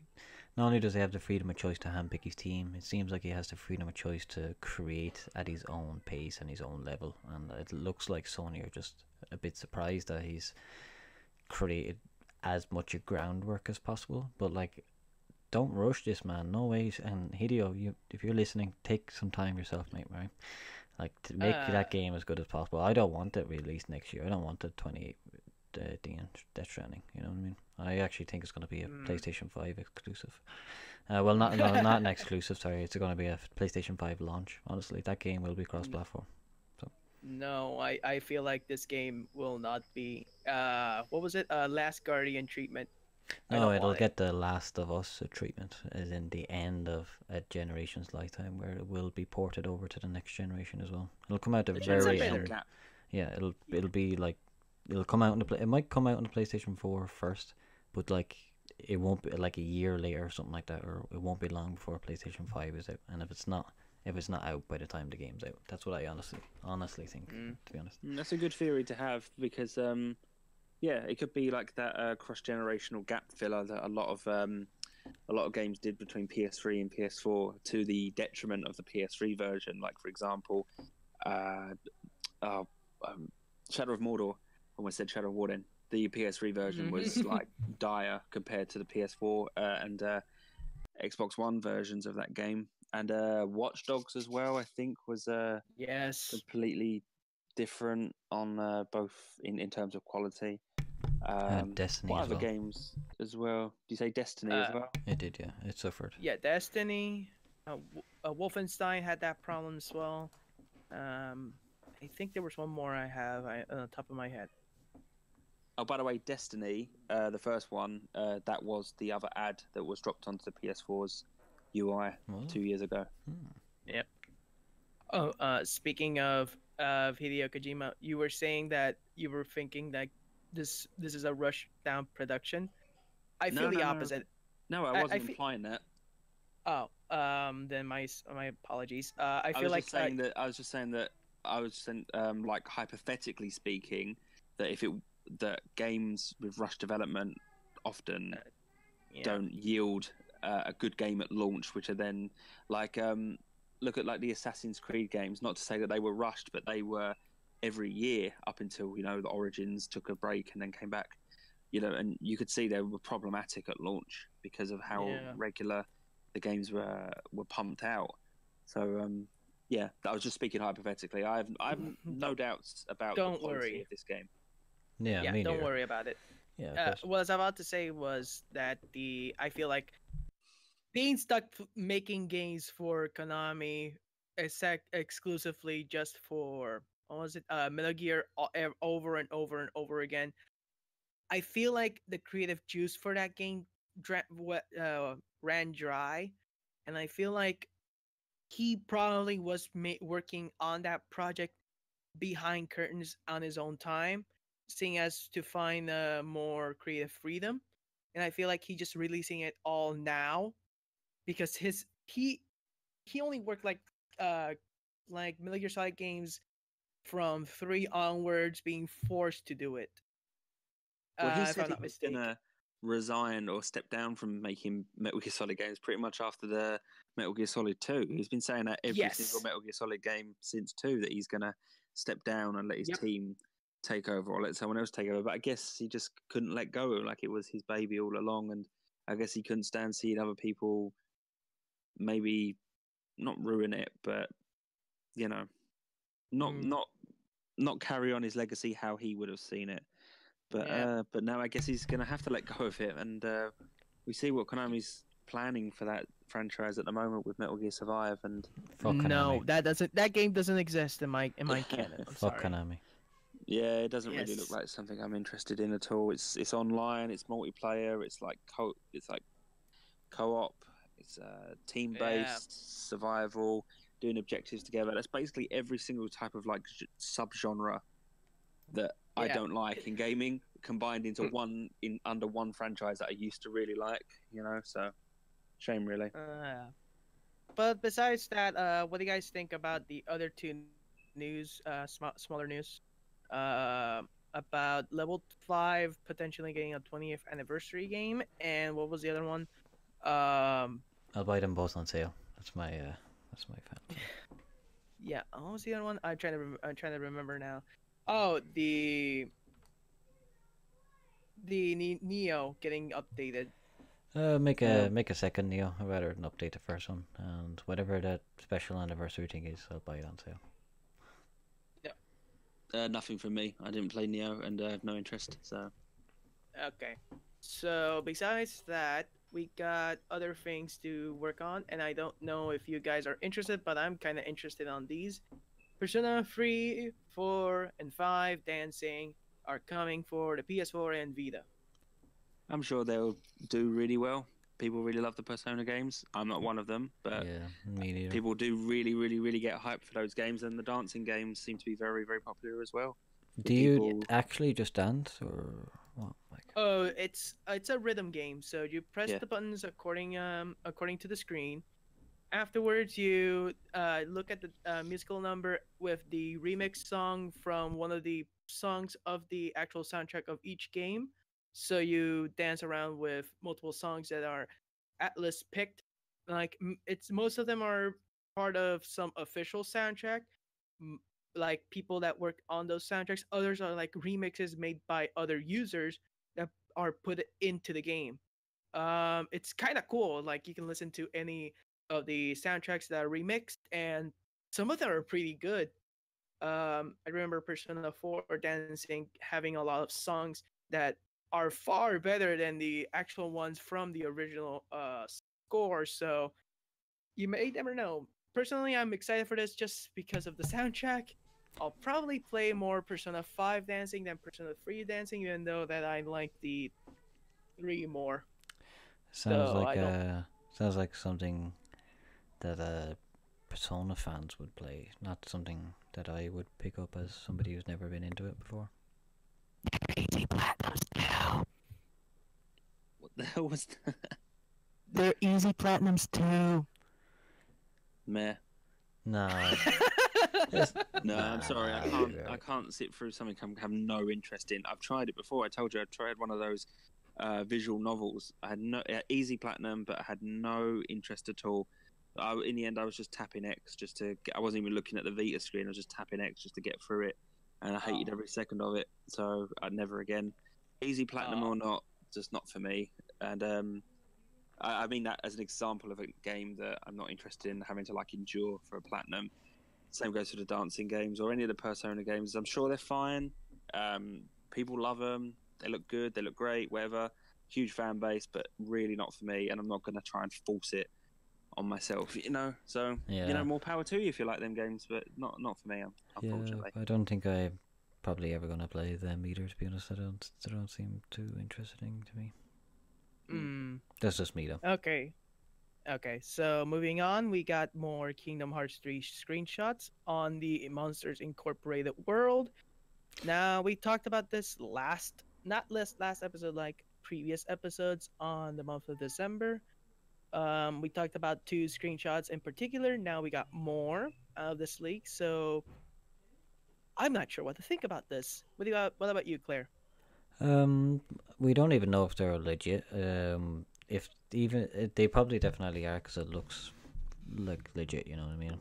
not only does he have the freedom of choice to handpick his team, it seems like he has the freedom of choice to create at his own pace and his own level. And it looks like Sony are just a bit surprised that he's created as much groundwork as possible. But like, don't rush this, man. No ways. And Hideo, you if you're listening, take some time yourself, mate. Right? Like to make Uh, that game as good as possible. I don't want it released next year. I don't want the 28 Death Stranding. You know what I mean? I actually think it's going to be a mm. PlayStation 5 exclusive. Well, not no, not an exclusive. Sorry, it's going to be a PlayStation 5 launch. Honestly, that game will be cross-platform. So No, I feel like this game will not be what was it? Last Guardian treatment. I no, don't it'll want it. get the Last of Us treatment, as in the end of a generation's lifetime, where it will be ported over to the next generation as well. It'll come out the The very Generational end. better. gap. Yeah, it'll Yeah. be like it'll come out on the it might come out on the PlayStation 4 first, but like it won't be like a year later or something like that, or it won't be long before PlayStation 5 is out. And if it's not out by the time the game's out, that's what I honestly think. Mm. To be honest. That's a good theory to have because yeah, it could be like that cross generational gap filler that a lot of games did between PS3 and PS4 to the detriment of the PS3 version. Like for example, uh, uh, um, Shadow of Mordor. Almost said Shadow of War. Then the PS3 version was like dire compared to the PS4 and Xbox One versions of that game. And Watch Dogs as well, I think, was Yes. completely different on both in terms of quality. Destiny What as other well. games as well? Do you say Destiny as Uh, well? It did, yeah. It suffered. yeah, Destiny. Wolfenstein had that problem as well. Um, I think there was one more I have on the top of my head. Oh, by the way, Destiny, the first one, that was the other ad that was dropped onto the PS4's UI Oh. 2 years ago. Yep. Oh, speaking of Hideo Kojima, you were saying that you were thinking that this is a rush down production. I feel the opposite. No, I I wasn't fe- implying that. Oh, then my apologies. I I feel was like just saying that. I was just saying that. I was saying, like hypothetically speaking, that if it that games with rush development often yeah. don't yield a good game at launch, which are then like look at like the Assassin's Creed games. Not to say that they were rushed, but they were every year up until the Origins took a break and then came back. And you could see they were problematic at launch because of how Yeah. regular the games were pumped out. So yeah, I was just speaking hypothetically. I have no doubts about the Don't quality worry. of this game. Yeah, Yeah, me don't neither. worry about it. Yeah, of course. What I was about to say was that I feel like being stuck making games for Konami exclusively just for what was it, Metal Gear over and over and over again. I feel like the creative juice for that game ran dry, and I feel like he probably was working on that project behind curtains on his own time, seeing as to find more creative freedom. And I feel like he just releasing it all now because he only worked like Metal Gear Solid games from 3 onwards, being forced to do it. Well, he If said I'm he not was mistaken. gonna resign or step down from making Metal Gear Solid games pretty much after the Metal Gear Solid 2. He's been saying that every Yes. single Metal Gear Solid game since 2 that he's gonna step down and let his Yep. team take over or let someone else take over. But I guess he just couldn't let go, like it was his baby all along, and I guess he couldn't stand seeing other people maybe not ruin it, but not Mm. not carry on his legacy how he would have seen it. But Yeah. but now I guess he's gonna have to let go of it, and we see what Konami's planning for that franchise at the moment with Metal Gear Survive, and Fuck No, Konami. that game doesn't exist in my canon. I'm Fuck sorry. Konami. yeah, it doesn't really look Yes. like something I'm interested in at all. It's online, it's multiplayer, it's like co-op, it's team based survival, doing objectives together. That's basically every single type of like subgenre that I Yeah. don't like in gaming combined into under one franchise that I used to really like, so shame really. But besides that, what do you guys think about the other two news, smaller news, about Level 5 potentially getting a 20th anniversary game, and what was the other one? I'll buy them both on sale. That's my fan. Yeah, what was the other one? I'm trying to remember now. Oh, the Neo getting updated. Make a second Neo rather than update the first one, and whatever that special anniversary thing is, I'll buy it on sale. Nothing from me. I didn't play Neo and I have no interest. So Okay. So besides that, we got other things to work on, and I don't know if you guys are interested, but I'm kind of interested on these. Persona 3, 4, and 5 dancing are coming for the PS4 and Vita. I'm sure they'll do really well. People really love the Persona games. I'm not one of them, but Yeah, me neither. people do really, really, really get hyped for those games, and the dancing games seem to be very, very popular as well. Do you people- actually just dance or what? Like, Oh, it's a rhythm game. So you press Yeah. the buttons according to the screen. Afterwards, you look at the musical number with the remix song from one of the songs of the actual soundtrack of each game. So you dance around with multiple songs that are Atlas picked. Like it's most of them are part of some official soundtrack, like people that work on those soundtracks. Others are like remixes made by other users that are put into the game. It's kind of cool. Like you can listen to any of the soundtracks that are remixed, and some of them are pretty good. I remember Persona 4 Dancing having a lot of songs that are far better than the actual ones from the original score. So you may never know. Personally, I'm excited for this just because of the soundtrack, I'll probably play more Persona 5 dancing than Persona 3 dancing, even though that I like the 3 more. Sounds So like I don't. sounds like something that Persona fans would play, not something that I would pick up as somebody who's never been into it before. Easy platinums too. What the hell was that? They're easy platinums too. Meh. No, No, I'm sorry. I can't. Right. I can't sit through something I have no interest in. I've tried it before. I told you I tried one of those visual novels. I had no easy platinum, but I had no interest at all. In the end, I was just tapping X just to. I wasn't even looking at the Vita screen. I was just tapping X just to get through it, and I hated every second of it. So I'd never again. Easy platinum or not, just not for me. And I mean that as an example of a game that I'm not interested in having to like endure for a platinum. Same goes for the dancing games or any of the Persona games. I'm sure they're fine. People love them. They look good. They look great. Whatever. Huge fan base, but really not for me. And I'm not going to try and force it on myself. So Yeah. more power to you if you like them games, but not for me. Unfortunately. Yeah, I don't think I'm probably ever gonna play them either. To be honest, they don't seem too interesting to me. That's just me though. Okay. Okay, so moving on, we got more Kingdom Hearts 3 screenshots on the Monsters Incorporated world. Now, we talked about this not last episode, like previous episodes on the month of December. We talked about 2 screenshots in particular. Now we got more of this leak, so I'm not sure what to think about this. What about you, Claire? Um, we don't even know if they're legit. If even they probably definitely are because it looks like legit. You know what I mean?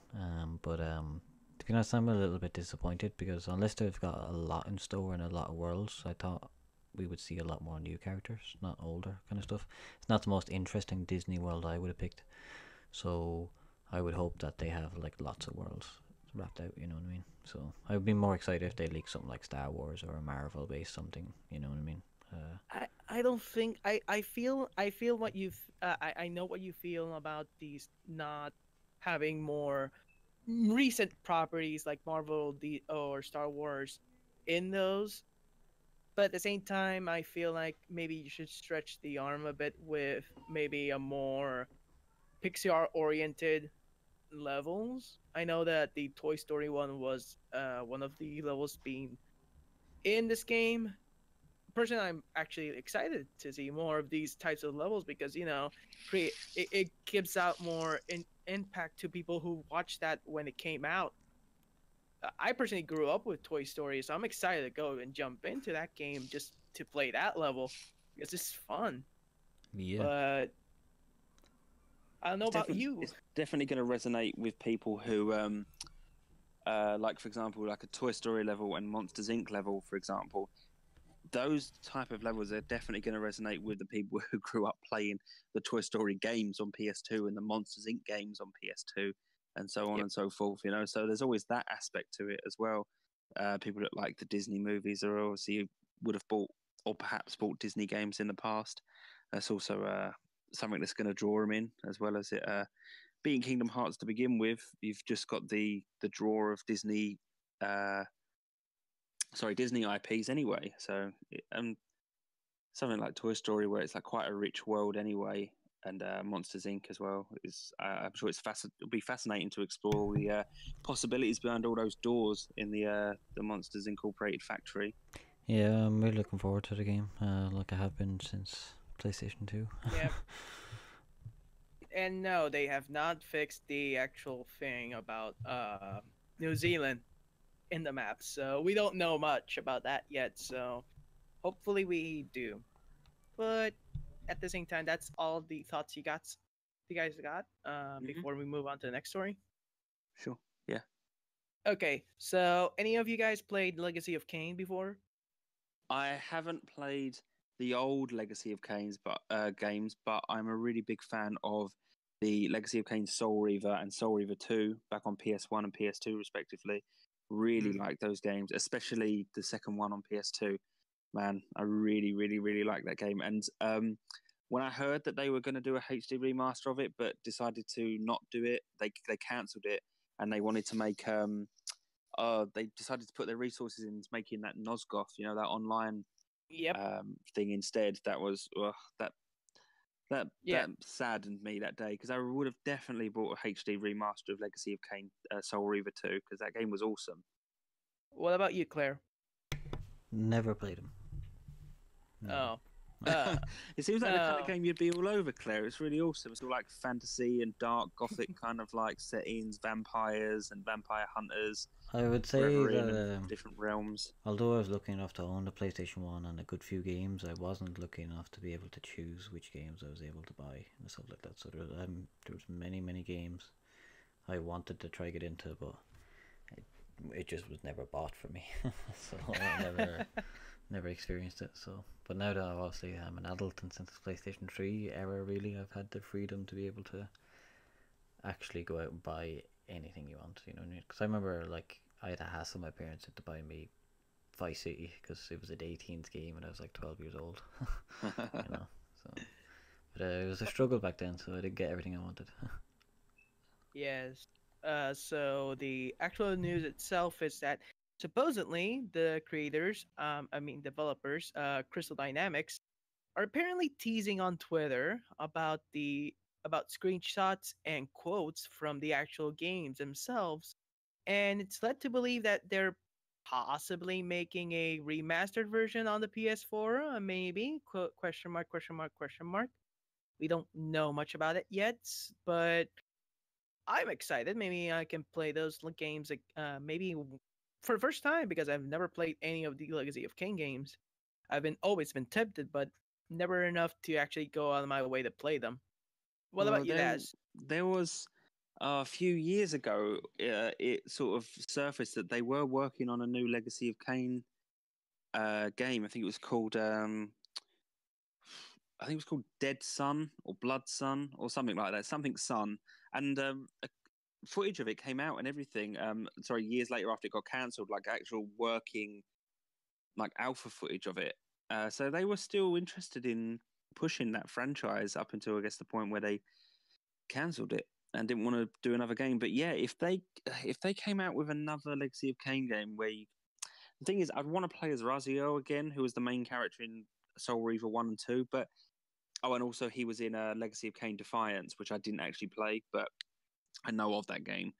But to be honest, I'm a little bit disappointed because unless they've got a lot in store and a lot of worlds, I thought we would see a lot more new characters, not older kind of stuff. It's not the most interesting Disney world I would have picked, so I would hope that they have like lots of worlds wrapped out. You know what I mean? So I would be more excited if they leak something like Star Wars or a Marvel based something. You know what I mean? I don't think I feel what you I know what you feel about these not having more recent properties like Marvel or Star Wars in those. But at the same time, I feel like maybe you should stretch the arm a bit with maybe a more Pixar oriented levels. I know that the Toy Story one was one of the levels being in this game. Personally, I'm actually excited to see more of these types of levels because it gives out more impact to people who watched that when it came out. I personally grew up with Toy Story, so I'm excited to go and jump into that game just to play that level because it's fun. Yeah. But I don't know about you. It's definitely going to resonate with people who, like for example, like a Toy Story level and Monsters Inc. level, for example. Those type of levels are definitely going to resonate with the people who grew up playing the Toy Story games on PS2 and the Monsters Inc. games on PS2, and so on and so forth. So there's always that aspect to it as well. People that like the Disney movies are obviously would have bought or perhaps bought Disney games in the past. That's also something that's going to draw them in, as well as it being Kingdom Hearts to begin with. You've just got the draw of Disney. Disney IPs anyway. So something like Toy Story, where it's like quite a rich world anyway, and Monsters Inc. as well is. I'm sure it'll be fascinating to explore the possibilities behind all those doors in the Monsters Incorporated factory. Yeah, I'm really looking forward to the game. Like I have been since PlayStation 2. Yeah. And no, they have not fixed the actual thing about New Zealand in the map, so we don't know much about that yet. So hopefully we do. But at the same time, that's all the thoughts you guys got. Before we move on to the next story. Sure. Yeah. Okay, so any of you guys played Legacy of Kain before? I haven't played the old Legacy of Kain's games, but I'm a really big fan of the Legacy of Kain Soul Reaver and Soul Reaver 2 back on PS1 and PS2 respectively. Really like those games, especially the second one on PS2. Man, I really, really, really like that game. And when I heard that they were going to do a HD remaster of it, but decided to not do it, they cancelled it, and they wanted to make they decided to put their resources into making that Nosgoth, that online Yep. thing instead. That was that Yeah. saddened me that day, because I would have definitely bought a HD remaster of Legacy of Kain Soul Reaver 2, because that game was awesome. What about you, Claire? Never played them. Oh. It seems like the kind of Oh. game you'd be all over, Claire. It's really awesome. It's all like fantasy and dark gothic kind of like settings, vampires and vampire hunters, I would say reverie in that different realms. although I was lucky enough to own the PlayStation 1 and a good few games, I wasn't lucky enough to be able to choose which games I was able to buy and stuff like that. So there was many games I wanted to try get into, but it just was never bought for me. So I never experienced it. So, but now that obviously I'm an adult, and since the PlayStation 3 era, really, I've had the freedom to be able to actually go out and buy anything you want. You know what I mean? Because I remember like I had to hassle my parents into buying me Vice City because it was a 18s game and I was like 12 years old. So, but it was a struggle back then, so I didn't get everything I wanted. Yes. So the actual news itself is that supposedly the creators, developers, Crystal Dynamics, are apparently teasing on Twitter about screenshots and quotes from the actual games themselves, and it's led to believe that they're possibly making a remastered version on the PS4. Maybe question mark, question mark, question mark. We don't know much about it yet, but I'm excited. Maybe I can play those games maybe for the first time, because I've never played any of the Legacy of Kain games. I've always been tempted, but never enough to actually go out of my way to play them. What Well, about you, Daz? there was a few years ago, it sort of surfaced that they were working on a new Legacy of Kain game. I think it was called Dead Sun or Blood Sun or something like that. Something Sun, and footage of it came out and everything. Years later after it got cancelled, like actual working, like alpha footage of it. So they were still interested in pushing that franchise up until, I guess, the point where they cancelled it and didn't want to do another game. But yeah, if they came out with another Legacy of Kain game the thing is, I'd want to play as Raziel again, who was the main character in Soul Reaver 1 and 2, but and also he was in Legacy of Kain Defiance, which I didn't actually play, but I know of that game.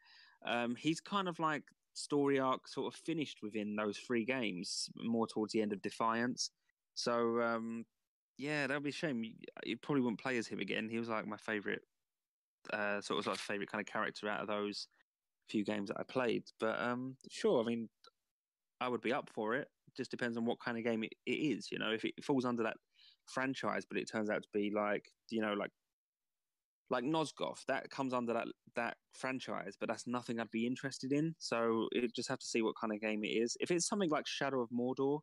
He's kind of like story arc sort of finished within those 3 games, more towards the end of Defiance. So yeah, that'd be a shame. You probably wouldn't play as him again. He was like my favorite, favorite kind of character out of those few games that I played. But sure, I mean, I would be up for it. It just depends on what kind of game it is. If it falls under that franchise, but it turns out to be like Nosgoth, that comes under that franchise, but that's nothing I'd be interested in. So it just have to see what kind of game it is. If it's something like Shadow of Mordor,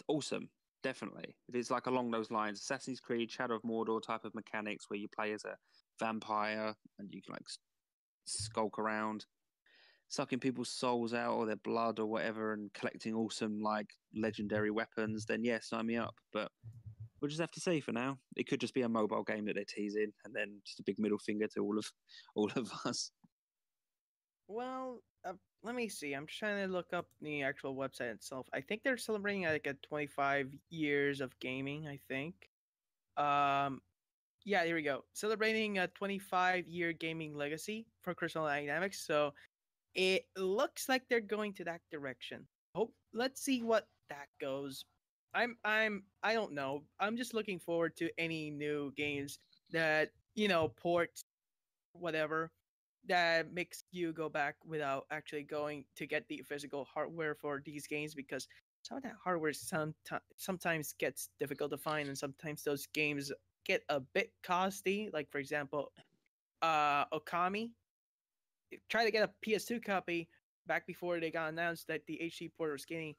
awesome, definitely. If it's like along those lines, Assassin's Creed, Shadow of Mordor type of mechanics where you play as a vampire and you can like skulk around, sucking people's souls out or their blood or whatever, and collecting awesome like legendary weapons, then yeah, sign me up. But we'll just have to see for now. It could just be a mobile game that they're teasing, and then just a big middle finger to all of us. Well, let me see. I'm trying to look up the actual website itself. I think they're celebrating like a 25 years of gaming. I think. Yeah, here we go. Celebrating a 25-year gaming legacy for Crystal Dynamics. So it looks like they're going to that direction. Let's see what that goes. I don't know. I'm just looking forward to any new games that, port whatever that makes you go back without actually going to get the physical hardware for these games, because some of that hardware sometimes gets difficult to find, and sometimes those games get a bit costly. Like for example, Okami. Try to get a PS2 copy back before they got announced that the HD port was getting.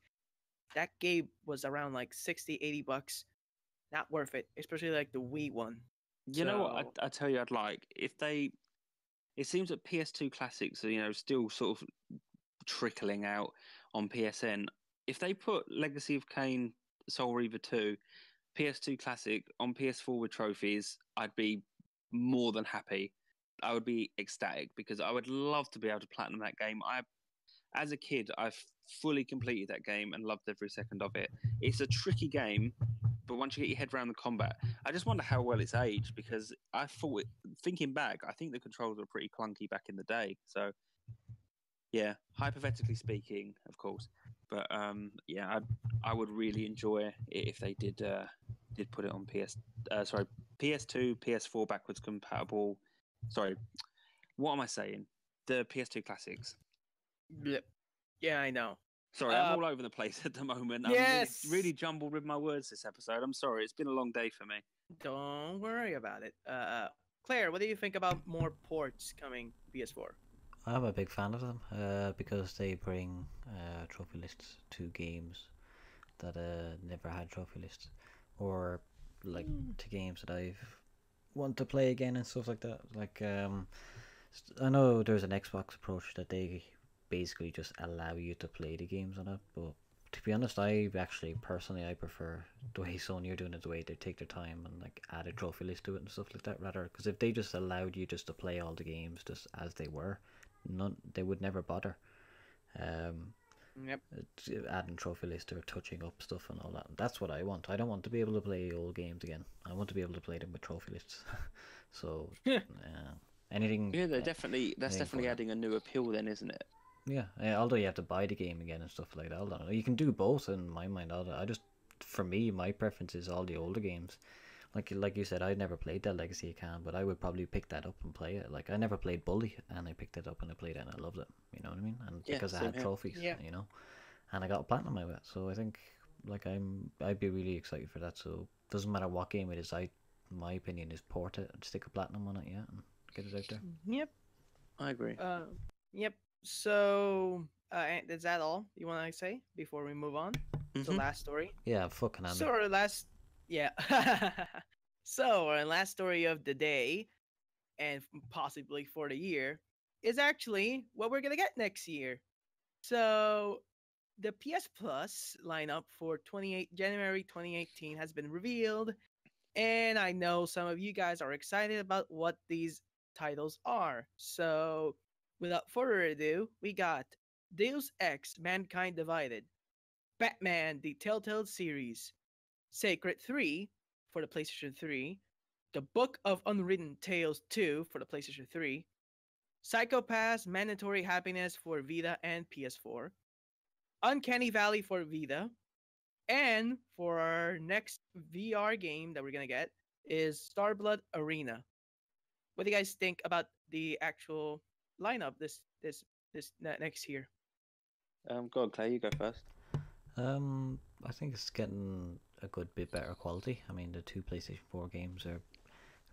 That game was around like 60-80 bucks. Not worth it, especially like the Wii one. You know what? I tell you, I'd like if they. It seems that PS2 classics are still sort of trickling out on PSN. If they put Legacy of Kain, Soul Reaver 2, PS2 classic on PS4 with trophies, I'd be more than happy. I would be ecstatic because I would love to be able to platinum that game. as a kid, I've fully completed that game and loved every second of it. It's a tricky game, but once you get your head around the combat, I just wonder how well it's aged because thinking back, I think the controls were pretty clunky back in the day. So, yeah, hypothetically speaking, of course, but yeah, I would really enjoy it if they did put it on PS2, PS4 backwards compatible. Sorry, what am I saying? The PS2 classics. Blip. Yeah, I know. Sorry, I'm all over the place at the moment. Yes. I'm really jumbled with my words this episode. I'm sorry. It's been a long day for me. Don't worry about it. Claire, what do you think about more ports coming PS4? I'm a big fan of them because they bring trophy lists to games that never had trophy lists, or like to games that I've want to play again and stuff like that. Like I know there's an Xbox approach that they basically just allow you to play the games on it, but to be honest, I prefer the way Sony are doing it, the way they take their time and like add a trophy list to it and stuff like that, rather, because if they just allowed you just to play all the games just as they were, they would never bother Yep. adding trophy list or touching up stuff and all that. That's what I want. I don't want to be able to play old games again. I want to be able to play them with trophy lists. So anything. Yeah, that's definitely adding a new appeal then, isn't it? Yeah, although you have to buy the game again and stuff like that. I don't know. You can do both in my mind. For me, my preference is all the older games. Like you said, I never played that Legacy of Kain, but I would probably pick that up and play it. Like I never played Bully, and I picked it up and I played it and I loved it. You know what I mean? And Yeah, because I same had here. trophies, Yeah. you know, and I got a platinum out of it. So I think I'd be really excited for that. So doesn't matter what game it is. My opinion is port it and stick a platinum on it, yeah, and get it out there. Yep. I agree. Yep. So, is that all you want to say before we move on to the Mhm. last story? Yeah, fucking Andy. So our last, yeah. So our last story of the day, and possibly for the year, is actually what we're gonna get next year. So the PS Plus lineup for January 2018 has been revealed, and I know some of you guys are excited about what these titles are. So without further ado, we got Deus Ex: Mankind Divided, Batman: The Telltale Series, Sacred 3 for the PlayStation 3, The Book of Unwritten Tales 2 for the PlayStation 3, Psycho-Pass Mandatory Happiness for Vita and PS4, Uncanny Valley for Vita, and for our next VR game that we're gonna get is Starblood Arena. What do you guys think about the actual lineup this next year? Go on, Clay. You go first. I think it's getting a good bit better quality. I mean, the two PlayStation 4 games are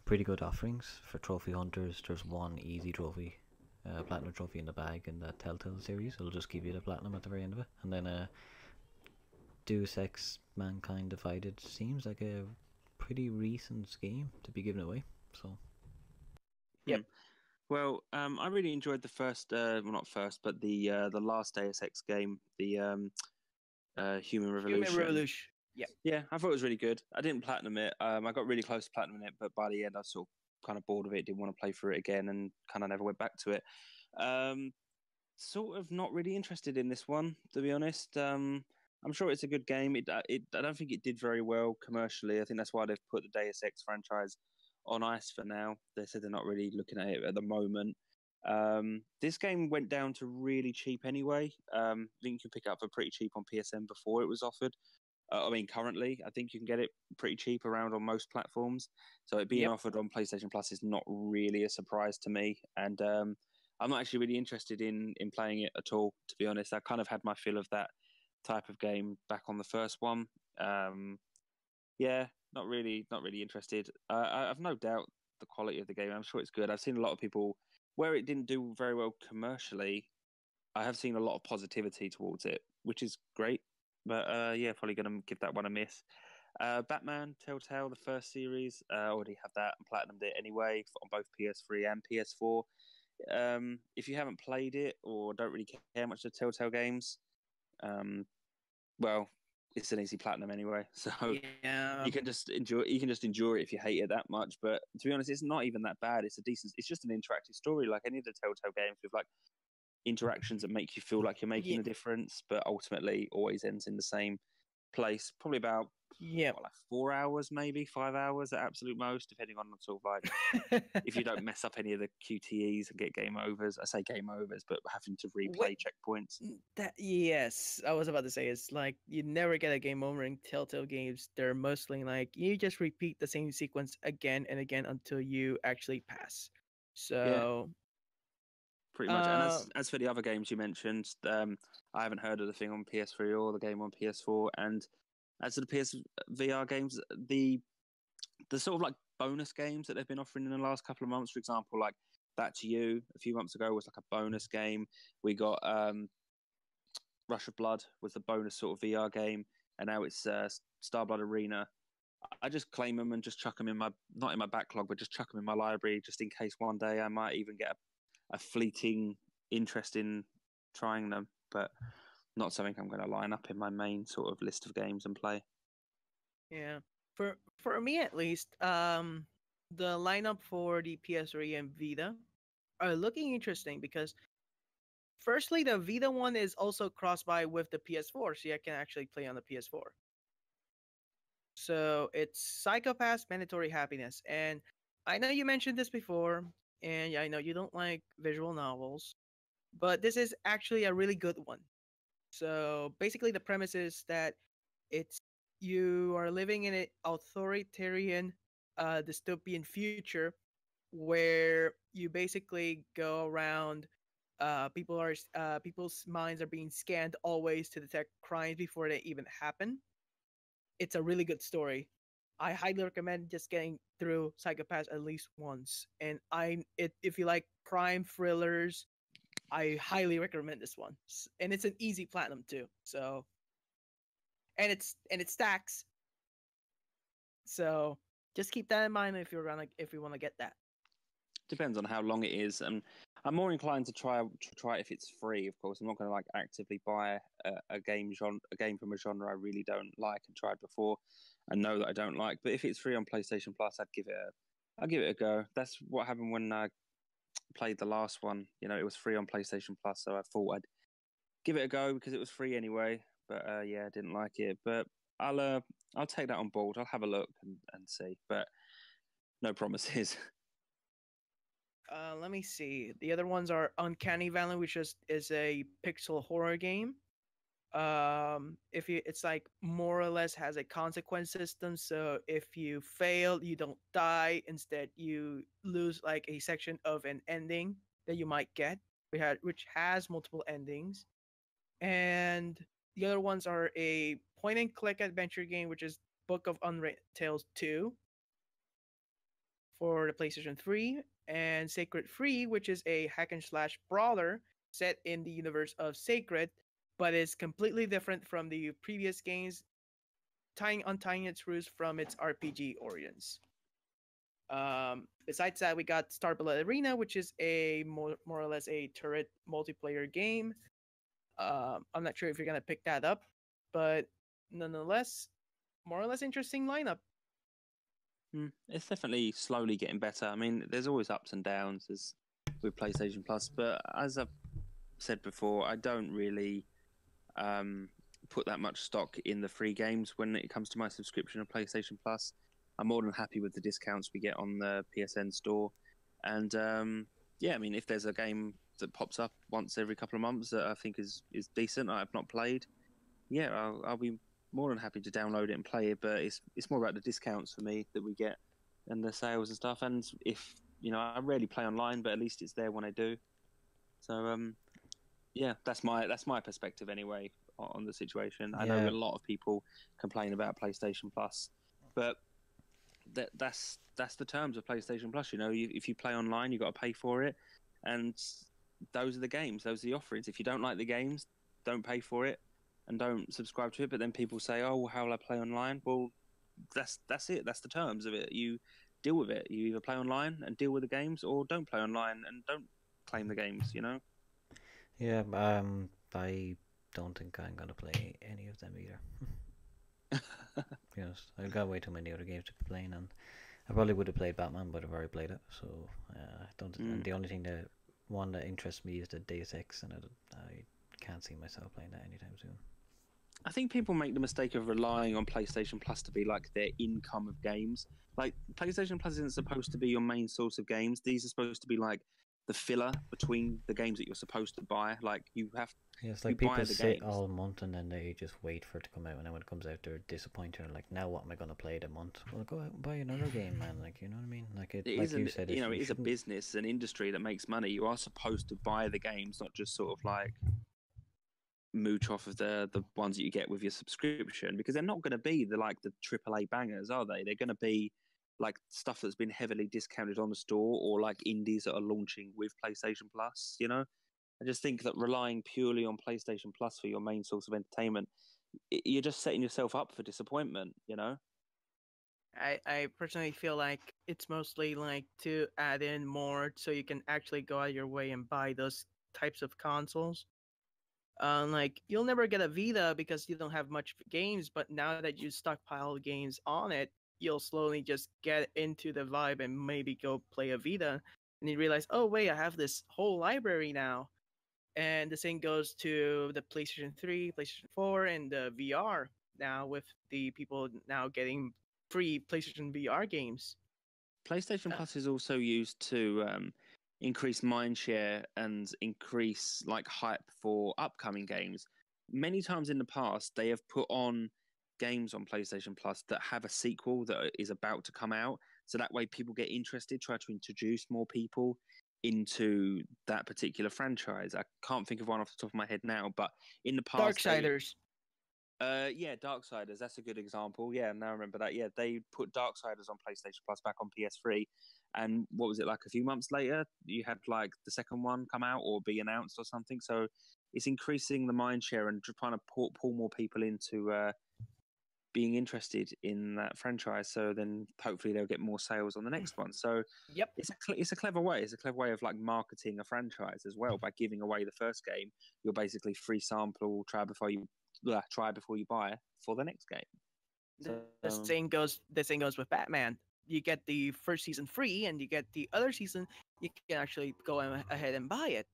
pretty good offerings for trophy hunters. There's one easy trophy, platinum trophy in the bag in the Telltale series. It'll just give you the platinum at the very end of it, and then Deus Ex: Mankind Divided seems like a pretty recent game to be given away. So, Yep. Well, I really enjoyed the first, well, not first, but the last Deus Ex game, the Human Revolution. Human Revolution. Yep. Yeah, I thought it was really good. I didn't platinum it. I got really close to platinum it, but by the end, I was sort of kind of bored of it. Didn't want to play through it again, and kind of never went back to it. Sort of not really interested in this one, to be honest. I'm sure it's a good game. I don't think it did very well commercially. I think that's why they've put the Deus Ex franchise on ice for now. They said they're not really looking at it at the moment. This game went down to really cheap anyway. I think you can pick it up for pretty cheap on PSN before it was offered. I mean, currently, I think you can get it pretty cheap around on most platforms. So it being offered on PlayStation Plus is not really a surprise to me. And I'm not actually really interested in playing it at all, to be honest. I kind of had my fill of that type of game back on the first one. Yeah, not really interested. I've no doubt the quality of the game. I'm sure it's good. I've seen a lot of people where it didn't do very well commercially. I have seen a lot of positivity towards it, which is great. But yeah, probably going to give that one a miss. Batman Telltale, the first series, already have that and platinumed it anyway on both PS3 and PS4. If you haven't played it or don't really care much of Telltale games, well, it's an easy platinum anyway, so Yeah. you can just enjoy it if you hate it that much. But to be honest, it's not even that bad. It's just an interactive story like any of the Telltale games with like interactions that make you feel like you're making Yeah. a difference, but ultimately always ends in the same place. Probably about Yeah. like 4 hours, maybe 5 hours at absolute most, depending on sort of like if you don't mess up any of the QTEs and get game overs. I say game overs, but having to replay checkpoints. Yes, I was about to say it's like you never get a game over in Telltale games. They're mostly like you just repeat the same sequence again and again until you actually pass. So pretty much. And um, as for the other games you mentioned, I haven't heard of the thing on PS3 or the game on PS4. And as for the PSVR games, the sort of like bonus games that they've been offering in the last couple of months, for example, like That to You a few months ago was like a bonus game. We got Rush of Blood was the bonus sort of VR game, and now it's Starblood Arena. I just claim them and just chuck them in my, not in my backlog, but just chuck them in my library just in case one day I might even get a fleeting interest in trying them, but not something I'm going to line up in my main sort of list of games and play. yeah, for me at least, the lineup for the PS3 and Vita are looking interesting because firstly, the Vita one is also cross-buy with the PS4, so you can actually play on the PS4. So it's Psycho-Pass Mandatory Happiness. And I know you mentioned this before, and I know you don't like visual novels, but this is actually a really good one. So basically, the premise is that it's you are living in an authoritarian dystopian future where you basically go around people's minds are being scanned always to detect crimes before they even happen. It's a really good story. I highly recommend just getting through Psycho-Pass at least once. And if you like crime thrillers, I highly recommend this one. And it's an easy platinum too. So and it stacks. So just keep that in mind if you want to get that. Depends on how long it is, and I'm more inclined to try it if it's free. Of course, I'm not going to like actively buy a game from a genre I really don't like and tried before, and know that I don't like. But if it's free on PlayStation Plus, I'd give it a go. That's what happened when I played the last one. You know, it was free on PlayStation Plus, so I thought I'd give it a go because it was free anyway. But yeah, I didn't like it. But I'll take that on board. I'll have a look and see. But no promises. Let me see. The other ones are Uncanny Valley, which is a pixel horror game. If you, it's like more or less has a consequence system. So if you fail, you don't die. Instead, you lose like a section of an ending that you might get, which has multiple endings. And the other ones are a point and click adventure game, which is Book of Unwritten Tales 2 for the PlayStation 3, and Sacred Free, which is a hack and slash brawler set in the universe of Sacred, but is completely different from the previous games, untying its roots from its RPG origins. Besides that, we got Starblood Arena, which is a more or less a turret multiplayer game. I'm not sure if you're gonna pick that up, but nonetheless, more or less interesting lineup. It's definitely slowly getting better. I mean, there's always ups and downs as with PlayStation Plus, but as I've said before, I don't really put that much stock in the free games when it comes to my subscription of PlayStation Plus. I'm more than happy with the discounts we get on the PSN store, and yeah, I mean, if there's a game that pops up once every couple of months that I think is decent, I've not played, yeah, I'll be more than happy to download it and play it. But it's more about the discounts for me that we get and the sales and stuff. And if I rarely play online, but at least it's there when I do. So yeah, that's my perspective anyway on the situation. I know a lot of people complain about PlayStation Plus, but that's the terms of PlayStation Plus. If you play online, you got to pay for it, and those are the games, those are the offerings. If you don't like the games, don't pay for it and don't subscribe to it. But then people say, "Oh, well, how will I play online?" Well, that's it. That's the terms of it. You deal with it. You either play online and deal with the games, or don't play online and don't claim the games. Yeah, I don't think I'm gonna play any of them either. Because I've got way too many other games to be playing, and I probably would have played Batman, but I've already played it, so I don't. And the only thing that one that interests me is the Deus Ex, and I can't see myself playing that anytime soon. I think people make the mistake of relying on PlayStation Plus to be like their income of games. Like PlayStation Plus isn't supposed to be your main source of games. These are supposed to be like the filler between the games that you're supposed to buy. Like you have, Yeah, it's you like buy people the sit games. all month and then they just wait for it to come out, and then when it comes out, they're disappointed. Like, now what am I going to play the month? Well, go out and buy another game, man. Like, you know what I mean? Like It like you isn't, said, you know, it you is a shouldn't. business, an industry that makes money. You are supposed to buy the games, not just sort of like mooch off of the ones that you get with your subscription, because they're not going to be the AAA bangers, are they? They're going to be like stuff that's been heavily discounted on the store, or like indies that are launching with PlayStation Plus. You know, I just think that relying purely on PlayStation Plus for your main source of entertainment, you're just setting yourself up for disappointment. You know. I personally feel like it's mostly like to add in more so you can actually go out your way and buy those types of consoles. Like you'll never get a Vita because you don't have much games, but now that you stockpile games on it, you'll slowly just get into the vibe and maybe go play a Vita, and you realize, oh wait, I have this whole library now. And the same goes to the PlayStation 3, PlayStation 4, and the VR now with the people now getting free PlayStation VR games. PlayStation Uh, Plus is also used to increase mindshare and increase like hype for upcoming games. Many times in the past, they have put on games on PlayStation Plus that have a sequel that is about to come out, so that way people get interested, try to introduce more people into that particular franchise. I can't think of one off the top of my head now, but in the past, Darksiders. yeah, Darksiders. That's a good example. Yeah, now I remember that. Yeah, they put Darksiders on PlayStation Plus back on PS3, and what was it like? A few months later, you had like the second one come out or be announced or something. So it's increasing the mind share and trying to pull more people into being interested in that franchise. So then hopefully they'll get more sales on the next one. So Yep. it's a clever way. It's a clever way of like marketing a franchise as well by giving away the first game. You're basically free sample, try before you buy for the next game. So The same goes. The same goes with Batman. You get the first season free, and you get the other season. You can actually go ahead and buy it.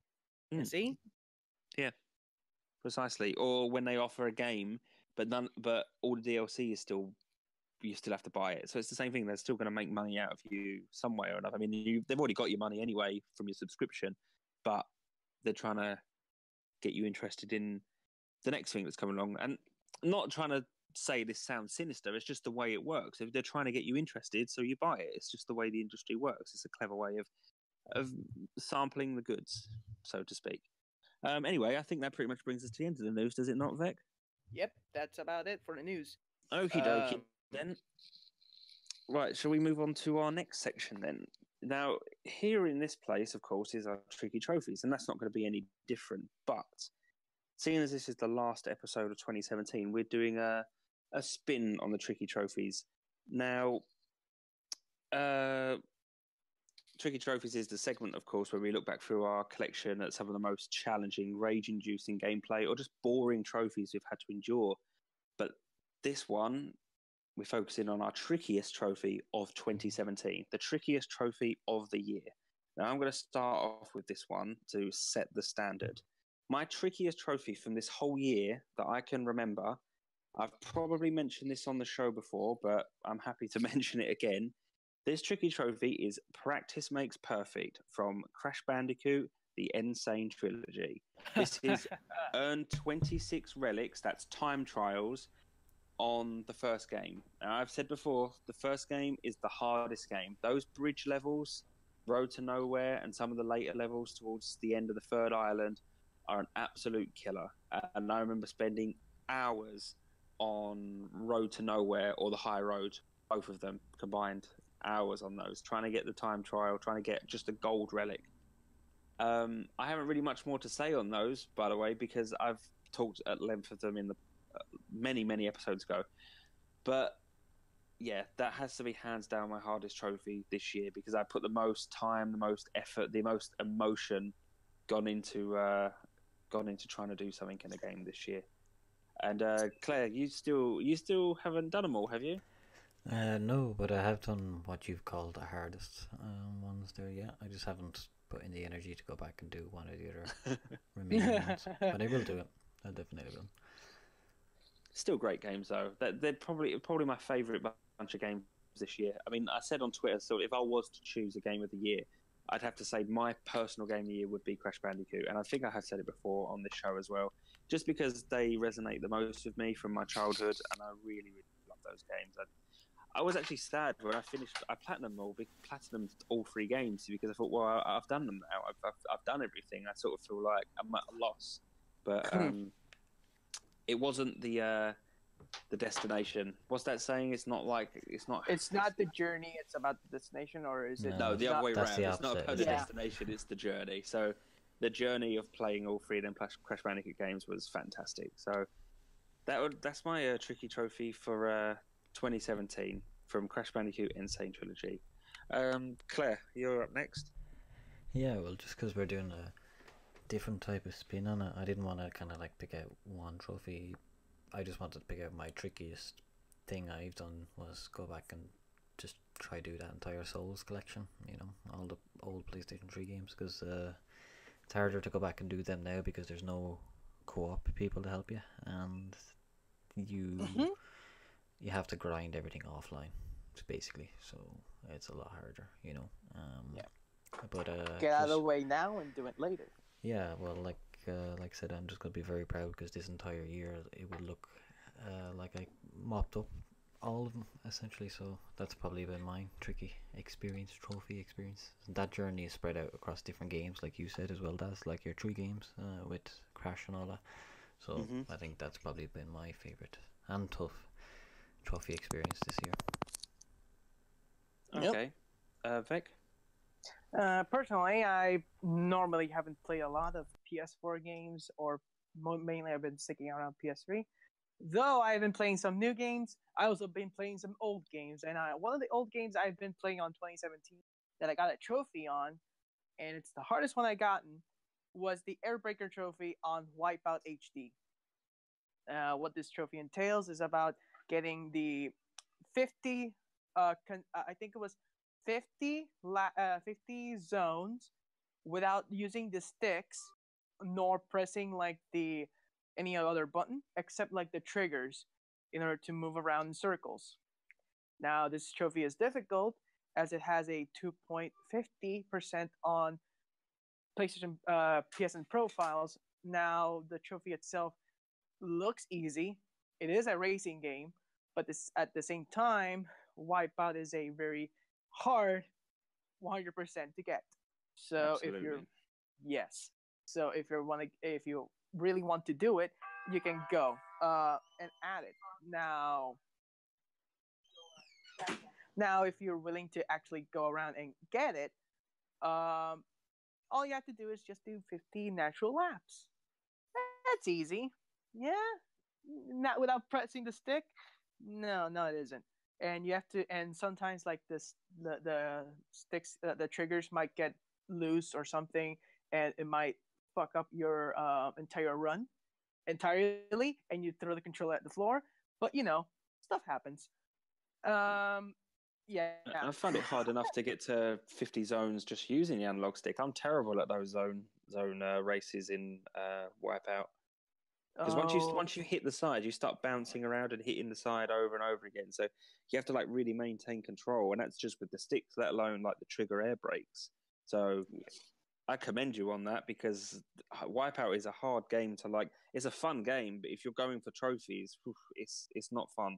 And see, yeah, precisely. Or when they offer a game, but all the DLC is still, you still have to buy it. So it's the same thing. They're still going to make money out of you some way or another. I mean, they've already got your money anyway from your subscription, but they're trying to get you interested in the next thing that's coming along. And not trying to say this sounds sinister. It's just the way it works. If they're trying to get you interested, so you buy it. It's just the way the industry works. It's a clever way of sampling the goods, so to speak. Anyway, I think that pretty much brings us to the end of the news, does it not, Vec? yep, that's about it for the news. Okie dokie then. Right, shall we move on to our next section then? Now, here in this place, of course, is our tricky trophies, and that's not going to be any different. But seeing as this is the last episode of 2017, we're doing a spin on the tricky trophies. Now, Tricky Trophies is the segment, of course, where we look back through our collection at some of the most challenging, rage-inducing gameplay or just boring trophies we've had to endure. But this one, we're focusing on our trickiest trophy of 2017, the trickiest trophy of the year. Now, I'm going to start off with this one to set the standard. My trickiest trophy from this whole year that I can remember, I've probably mentioned this on the show before, but I'm happy to mention it again. This tricky trophy is Practice Makes Perfect from Crash Bandicoot, the Insane Trilogy. This is earn 26 relics, that's time trials, on the first game. Now, I've said before, the first game is the hardest game. Those bridge levels, Road to Nowhere, and some of the later levels towards the end of the third island are an absolute killer. And I remember spending hours on Road to Nowhere or the High Road, both of them combined, hours on those, trying to get the time trial, trying to get just a gold relic. I haven't really much more to say on those, by the way, because I've talked at length of them in the many episodes ago. But yeah, that has to be hands down my hardest trophy this year, because I put the most time, the most effort, the most emotion gone into trying to do something in a game this year. And Claire, you still haven't done them all, have you? No, but I have done what you've called the hardest ones there. Yeah, I just haven't put in the energy to go back and do one or the other remaining ones. But I will do it. I definitely will. Still great games though. They're probably my favourite bunch of games this year. I mean, I said on Twitter, so if I was to choose a game of the year, I'd have to say my personal game of the year would be Crash Bandicoot, and I think I have said it before on this show as well. Just because they resonate the most with me from my childhood, and I really, really love those games. I was actually sad when I finished. I platinumed all 3 games because I thought, well, I've done them now. I've done everything. I sort of feel like I'm at a loss, but it wasn't the destination. What's that saying? It's not. It's not the journey. It's about the destination, or is it? No, the other way That's around. the It's not opposite, about the isn't it? destination. It's the journey. So, the journey of playing all 3 of them Crash Bandicoot games was fantastic. So, that's my tricky trophy for 2017 from Crash Bandicoot Insane Trilogy. Claire, you're up next. Yeah, well, just because we're doing a different type of spin on it, I didn't want to kind of like pick out one trophy. I just wanted to pick out my trickiest thing I've done was go back and just try do that entire Souls collection, you know, all the old PlayStation 3 games, because it's harder to go back and do them now because there's no co-op people to help you, and you have to grind everything offline, basically, so it's a lot harder, you know. But Get out of the way now and do it later. yeah, well, like I said, I'm just gonna be very proud because this entire year it will look like I mopped up all of them essentially. So that's probably been my tricky experience, trophy experience. That journey is spread out across different games, like you said as well. That's like your 3 games with Crash and all that. So I think that's probably been my favorite and tough trophy experience this year. Okay, Vic. Personally, I normally haven't played a lot of PS4 games, or mainly I've been sticking around PS3. Though I've been playing some new games, I also been playing some old games. And one of the old games I've been playing on 2017 that I got a trophy on, and it's the hardest one I gotten, was the Airbreaker trophy on Wipeout HD. What this trophy entails is about getting the 50, I think it was 50 zones without using the sticks nor pressing like any other button except like the triggers in order to move around in circles. Now this trophy is difficult as it has a 2.50% on PlayStation PSN profiles. Now the trophy itself looks easy. It is a racing game, but at the same time, Wipeout is a very hard 100% to get. So Absolutely. if you really want to do it, you can go and add it. Now if you're willing to actually go around and get it, all you have to do is just do 50 natural laps. That's easy. Yeah, not without pressing the stick. No, it isn't. And you have to, and sometimes like the sticks, the triggers might get loose or something, and it might fuck up your entire run entirely, and you throw the controller at the floor. But stuff happens. Yeah. I find it hard enough to get to 50 zones just using the analog stick. I'm terrible at those zone races in Wipeout. Because once you hit the side, you start bouncing around and hitting the side over and over again. So you have to like really maintain control, and that's just with the sticks, let alone like the trigger air brakes. So I commend you on that, because Wipeout is a hard game to like. It's a fun game, but if you're going for trophies, it's not fun.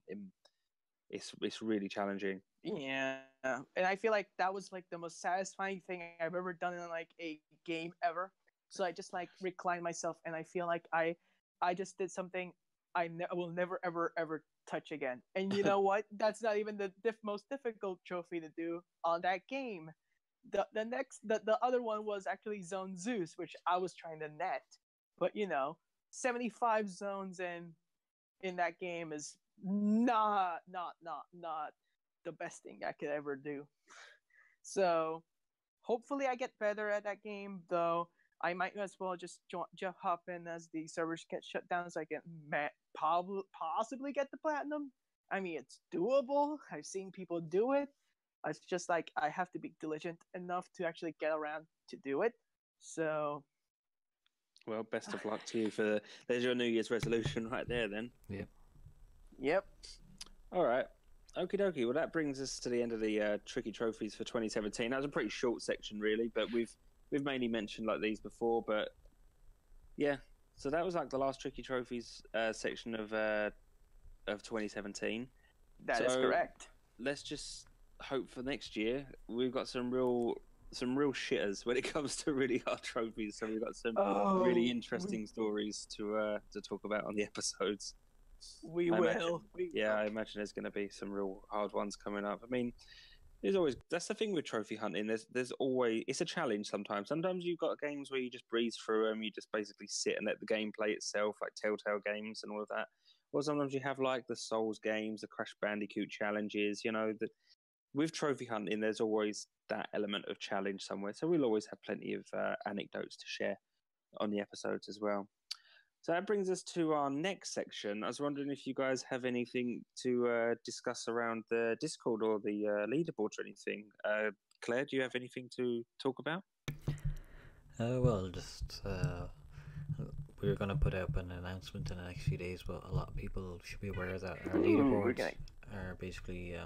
It's really challenging. Yeah, and I feel like that was like the most satisfying thing I've ever done in like a game ever. So I just like reclined myself, and I feel like I just did something I will never ever touch again. And you know what? That's not even the most difficult trophy to do on that game. The other one was actually Zone Zeus, which I was trying to net. But 75 zones in that game is not the best thing I could ever do. So hopefully I get better at that game, though. I might as well just hop in as the servers get shut down, so I can possibly get the platinum. I mean, it's doable. I've seen people do it, It's just like I have to be diligent enough to actually get around to do it. So Well, best of luck to you for. There's your New Year's resolution right there. Then. yep. All right. Okie dokie. Well, that brings us to the end of the tricky trophies for 2017. That was a pretty short section, really, but we've mainly mentioned like these before. But yeah, so that was like the last tricky trophies section of 2017. That is correct. Let's just hope for next year we've got some real shitters when it comes to really hard trophies. So we've got some really interesting stories to talk about on the episodes. We will. I imagine there's going to be some real hard ones coming up. I mean, there's always that's the thing with trophy hunting. There's always it's a challenge sometimes. Sometimes you've got games where you just breeze through them. You just basically sit and let the game play itself, like Telltale games and all of that. Or sometimes you have like the Souls games, the Crash Bandicoot challenges. You know that with trophy hunting, there's always that element of challenge somewhere. So we'll always have plenty of anecdotes to share on the episodes as well. So that brings us to our next section. I was wondering if you guys have anything to discuss around the Discord or the leaderboard or anything. Claire, do you have anything to talk about? Well, just we're going to put up an announcement in the next few days, but a lot of people should be aware that our leaderboards are basically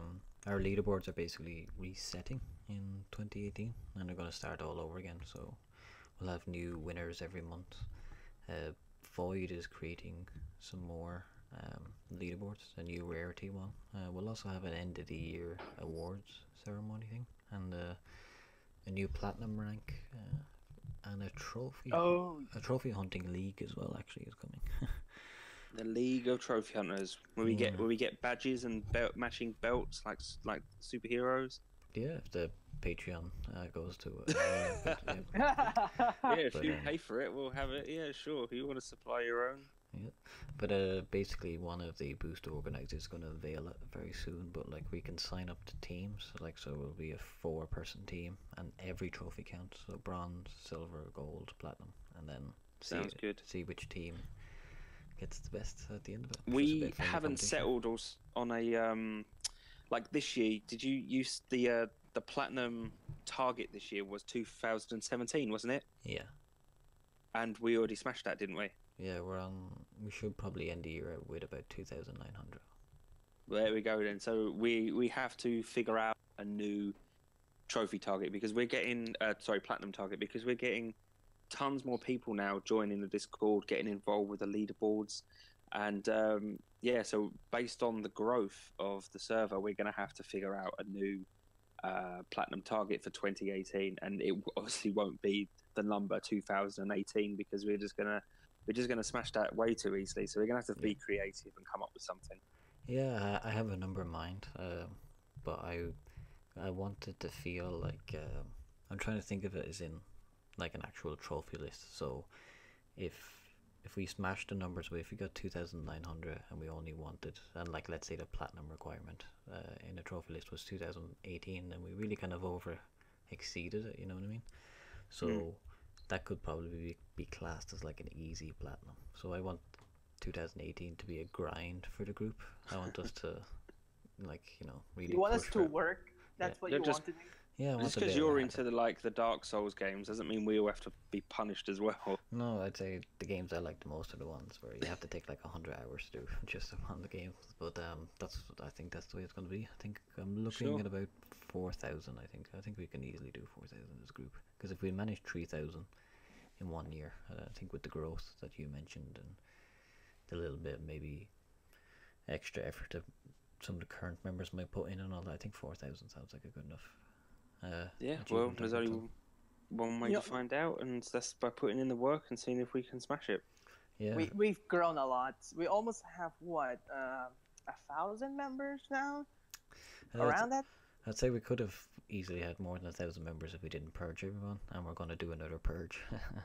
our leaderboards are basically resetting in 2018, and they're going to start all over again. So we'll have new winners every month. Void is creating some more leaderboards, a new rarity one. We'll also have an end of the year awards ceremony thing, and a new platinum rank, and a trophy hunting league as well. Actually, is coming. The League of Trophy Hunters, where we get badges and matching belts like superheroes. Yeah, if the Patreon goes to if you pay for it, we'll have it. Yeah, sure. If you want to supply your own. Yeah, but basically one of the booster organizers is going to unveil it very soon. But like we can sign up to teams, so it will be a 4-person team, and every trophy counts. So bronze, silver, gold, platinum, and then see which team gets the best at the end of it. We haven't settled on a like this year. Did you use the platinum target this year was 2017, wasn't it? Yeah. And we already smashed that, didn't we? Yeah, we should probably end the year with about 2,900. There we go then. So we have to figure out a new trophy target because we're getting platinum target because we're getting tons more people now joining the Discord, getting involved with the leaderboards, and so based on the growth of the server, we're going to have to figure out a new platinum target for 2018, and it obviously won't be the number 2018 because we're just gonna smash that way too easily. So we're gonna have to be creative and come up with something. Yeah, I have a number in mind, but I want it to feel like I'm trying to think of it as in like an actual trophy list. So if we smash the numbers, if we got 2,900 and we only wanted, and like let's say the platinum requirement in the trophy list was 2018, then we really kind of over exceeded it, you know what I mean? So that could probably be classed as like an easy platinum. So I want 2018 to be a grind for the group. I want us to really you want us to work. That's what you want to do. Yeah, just because you're into the Dark Souls games doesn't mean we all have to be punished as well. No, I'd say the games I like the most are the ones where you have to take like 100 hours to do just on the game. But I think that's the way it's going to be. I think I'm looking at about 4,000. I think we can easily do 4,000 as a group, because if we manage 3,000 in 1 year, I think with the growth that you mentioned and the little bit maybe extra effort that some of the current members might put in and all that, I think 4,000 sounds like a good enough. Well, there's only one way to find out, and that's by putting in the work and seeing if we can smash it. Yeah, we've grown a lot. We almost have 1,000 members now. Around that. I'd say we could have easily had more than 1,000 members if we didn't purge everyone, and we're going to do another purge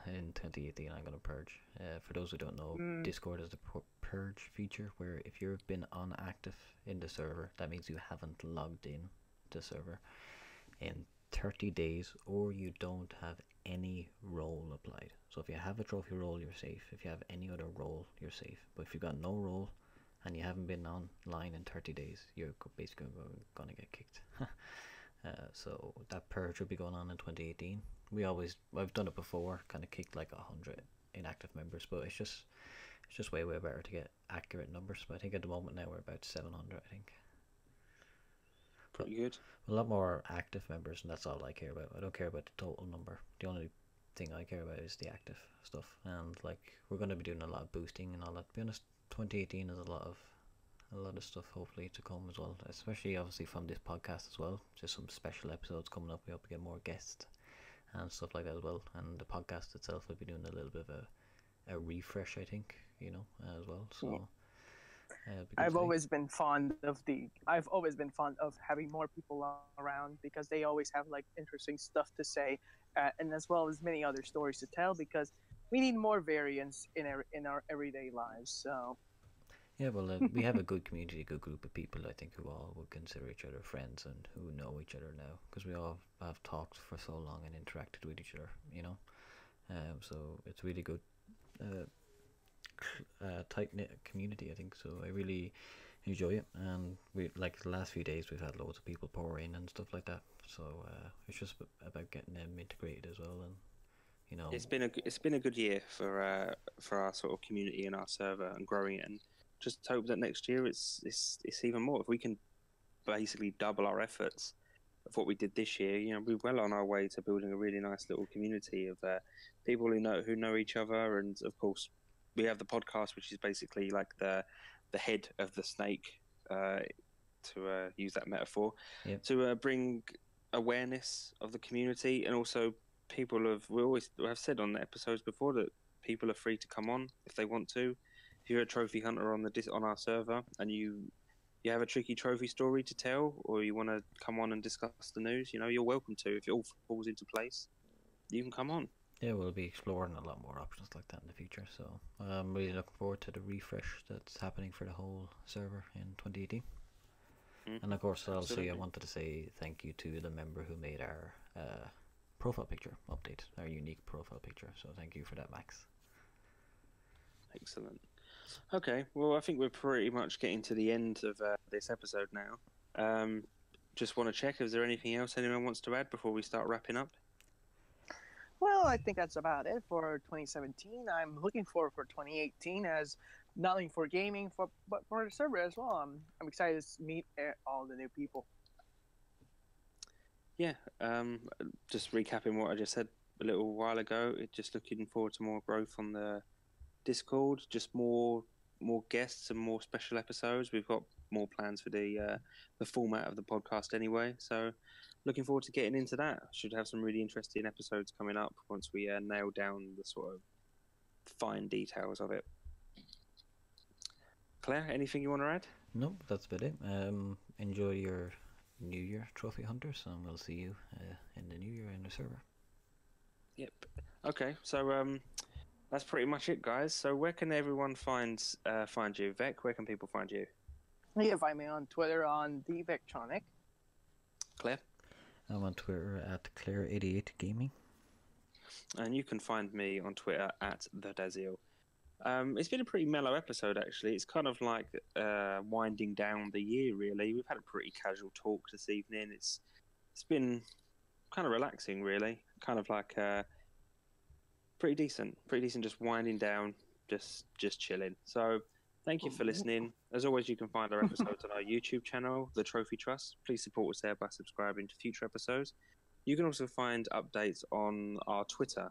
in 2018. I'm going to purge. For those who don't know, Discord has the purge feature where if you've been unactive in the server, that means you haven't logged in to the server in 30 days, or you don't have any role applied. So if you have a trophy role, you're safe. If you have any other role, you're safe. But if you've got no role and you haven't been online in 30 days, you're basically going to get kicked. So that purge will be going on in 2018. I've done it before, kind of kicked like 100 inactive members, but it's just way better to get accurate numbers. But I think at the moment now we're about 700, I think. Pretty good. A lot more active members, and that's all I care about. I don't care about the total number. The only thing I care about is the active stuff, and like we're going to be doing a lot of boosting and all that. To be honest, 2018 is a lot of stuff hopefully to come as well, especially obviously from this podcast as well. Just some special episodes coming up. We hope to get more guests and stuff like that as well. And the podcast itself will be doing a little bit of a refresh, I think, as well. So I've always been fond of having more people around, because they always have like interesting stuff to say, and as well as many other stories to tell, because we need more variance in our everyday lives. So yeah, well, we have a good community, a good group of people, I think, who all would consider each other friends and who know each other now, because we all have talked for so long and interacted with each other, so it's really good, tight-knit community, I think. So I really enjoy it, and we, like, the last few days we've had loads of people pour in and stuff like that, so it's just about getting them integrated as well. And it's been a good year for our sort of community and our server and growing it, and just hope that next year it's even more. If we can basically double our efforts of what we did this year, we're well on our way to building a really nice little community of people who know each other. And of course, we have the podcast, which is basically like the head of the snake, to use that metaphor, to bring awareness of the community. And also we have said on the episodes before that people are free to come on if they want to. If you're a trophy hunter on our server and you have a tricky trophy story to tell, or you want to come on and discuss the news, you're welcome to. If it all falls into place, you can come on. Yeah, we'll be exploring a lot more options like that in the future. So I'm really looking forward to the refresh that's happening for the whole server in 2018. And of course, also I wanted to say thank you to the member who made our profile picture update, our unique profile picture. So thank you for that, Max. Excellent. Okay, well, I think we're pretty much getting to the end of this episode now. Just want to check, is there anything else anyone wants to add before we start wrapping up? Well, I think that's about it for 2017. I'm looking forward for 2018, as not only for gaming, but for the server as well. I'm excited to meet all the new people. Yeah, just recapping what I just said a little while ago, just looking forward to more growth on the Discord, just more guests and more special episodes. We've got more plans for the format of the podcast anyway, so looking forward to getting into that. Should have some really interesting episodes coming up once we nail down the sort of fine details of it. Claire, anything you want to add? No, that's about it. Enjoy your New Year, Trophy Hunters, and we'll see you in the New Year in the server. Yep. Okay, so that's pretty much it, guys. So where can everyone find you? Vec, where can people find you? You can find me on Twitter on TheVectronic. Claire? I'm on Twitter at Claire88Gaming. And you can find me on Twitter at TheDazil. It's been a pretty mellow episode, actually. It's kind of like winding down the year, really. We've had a pretty casual talk this evening. It's been kind of relaxing, really. Kind of like pretty decent, just winding down, just chilling. So thank you for listening. As always, you can find our episodes on our YouTube channel, The Trophy Trust. Please support us there by subscribing to future episodes. You can also find updates on our Twitter,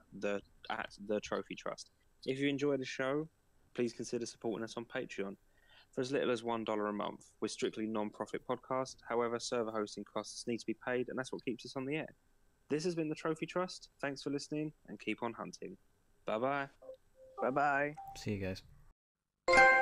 at The Trophy Trust. If you enjoy the show, please consider supporting us on Patreon for as little as $1 a month. We're strictly non-profit podcast. However, server hosting costs need to be paid, and that's what keeps us on the air. This has been The Trophy Trust. Thanks for listening, and keep on hunting. Bye-bye. Bye-bye. See you guys.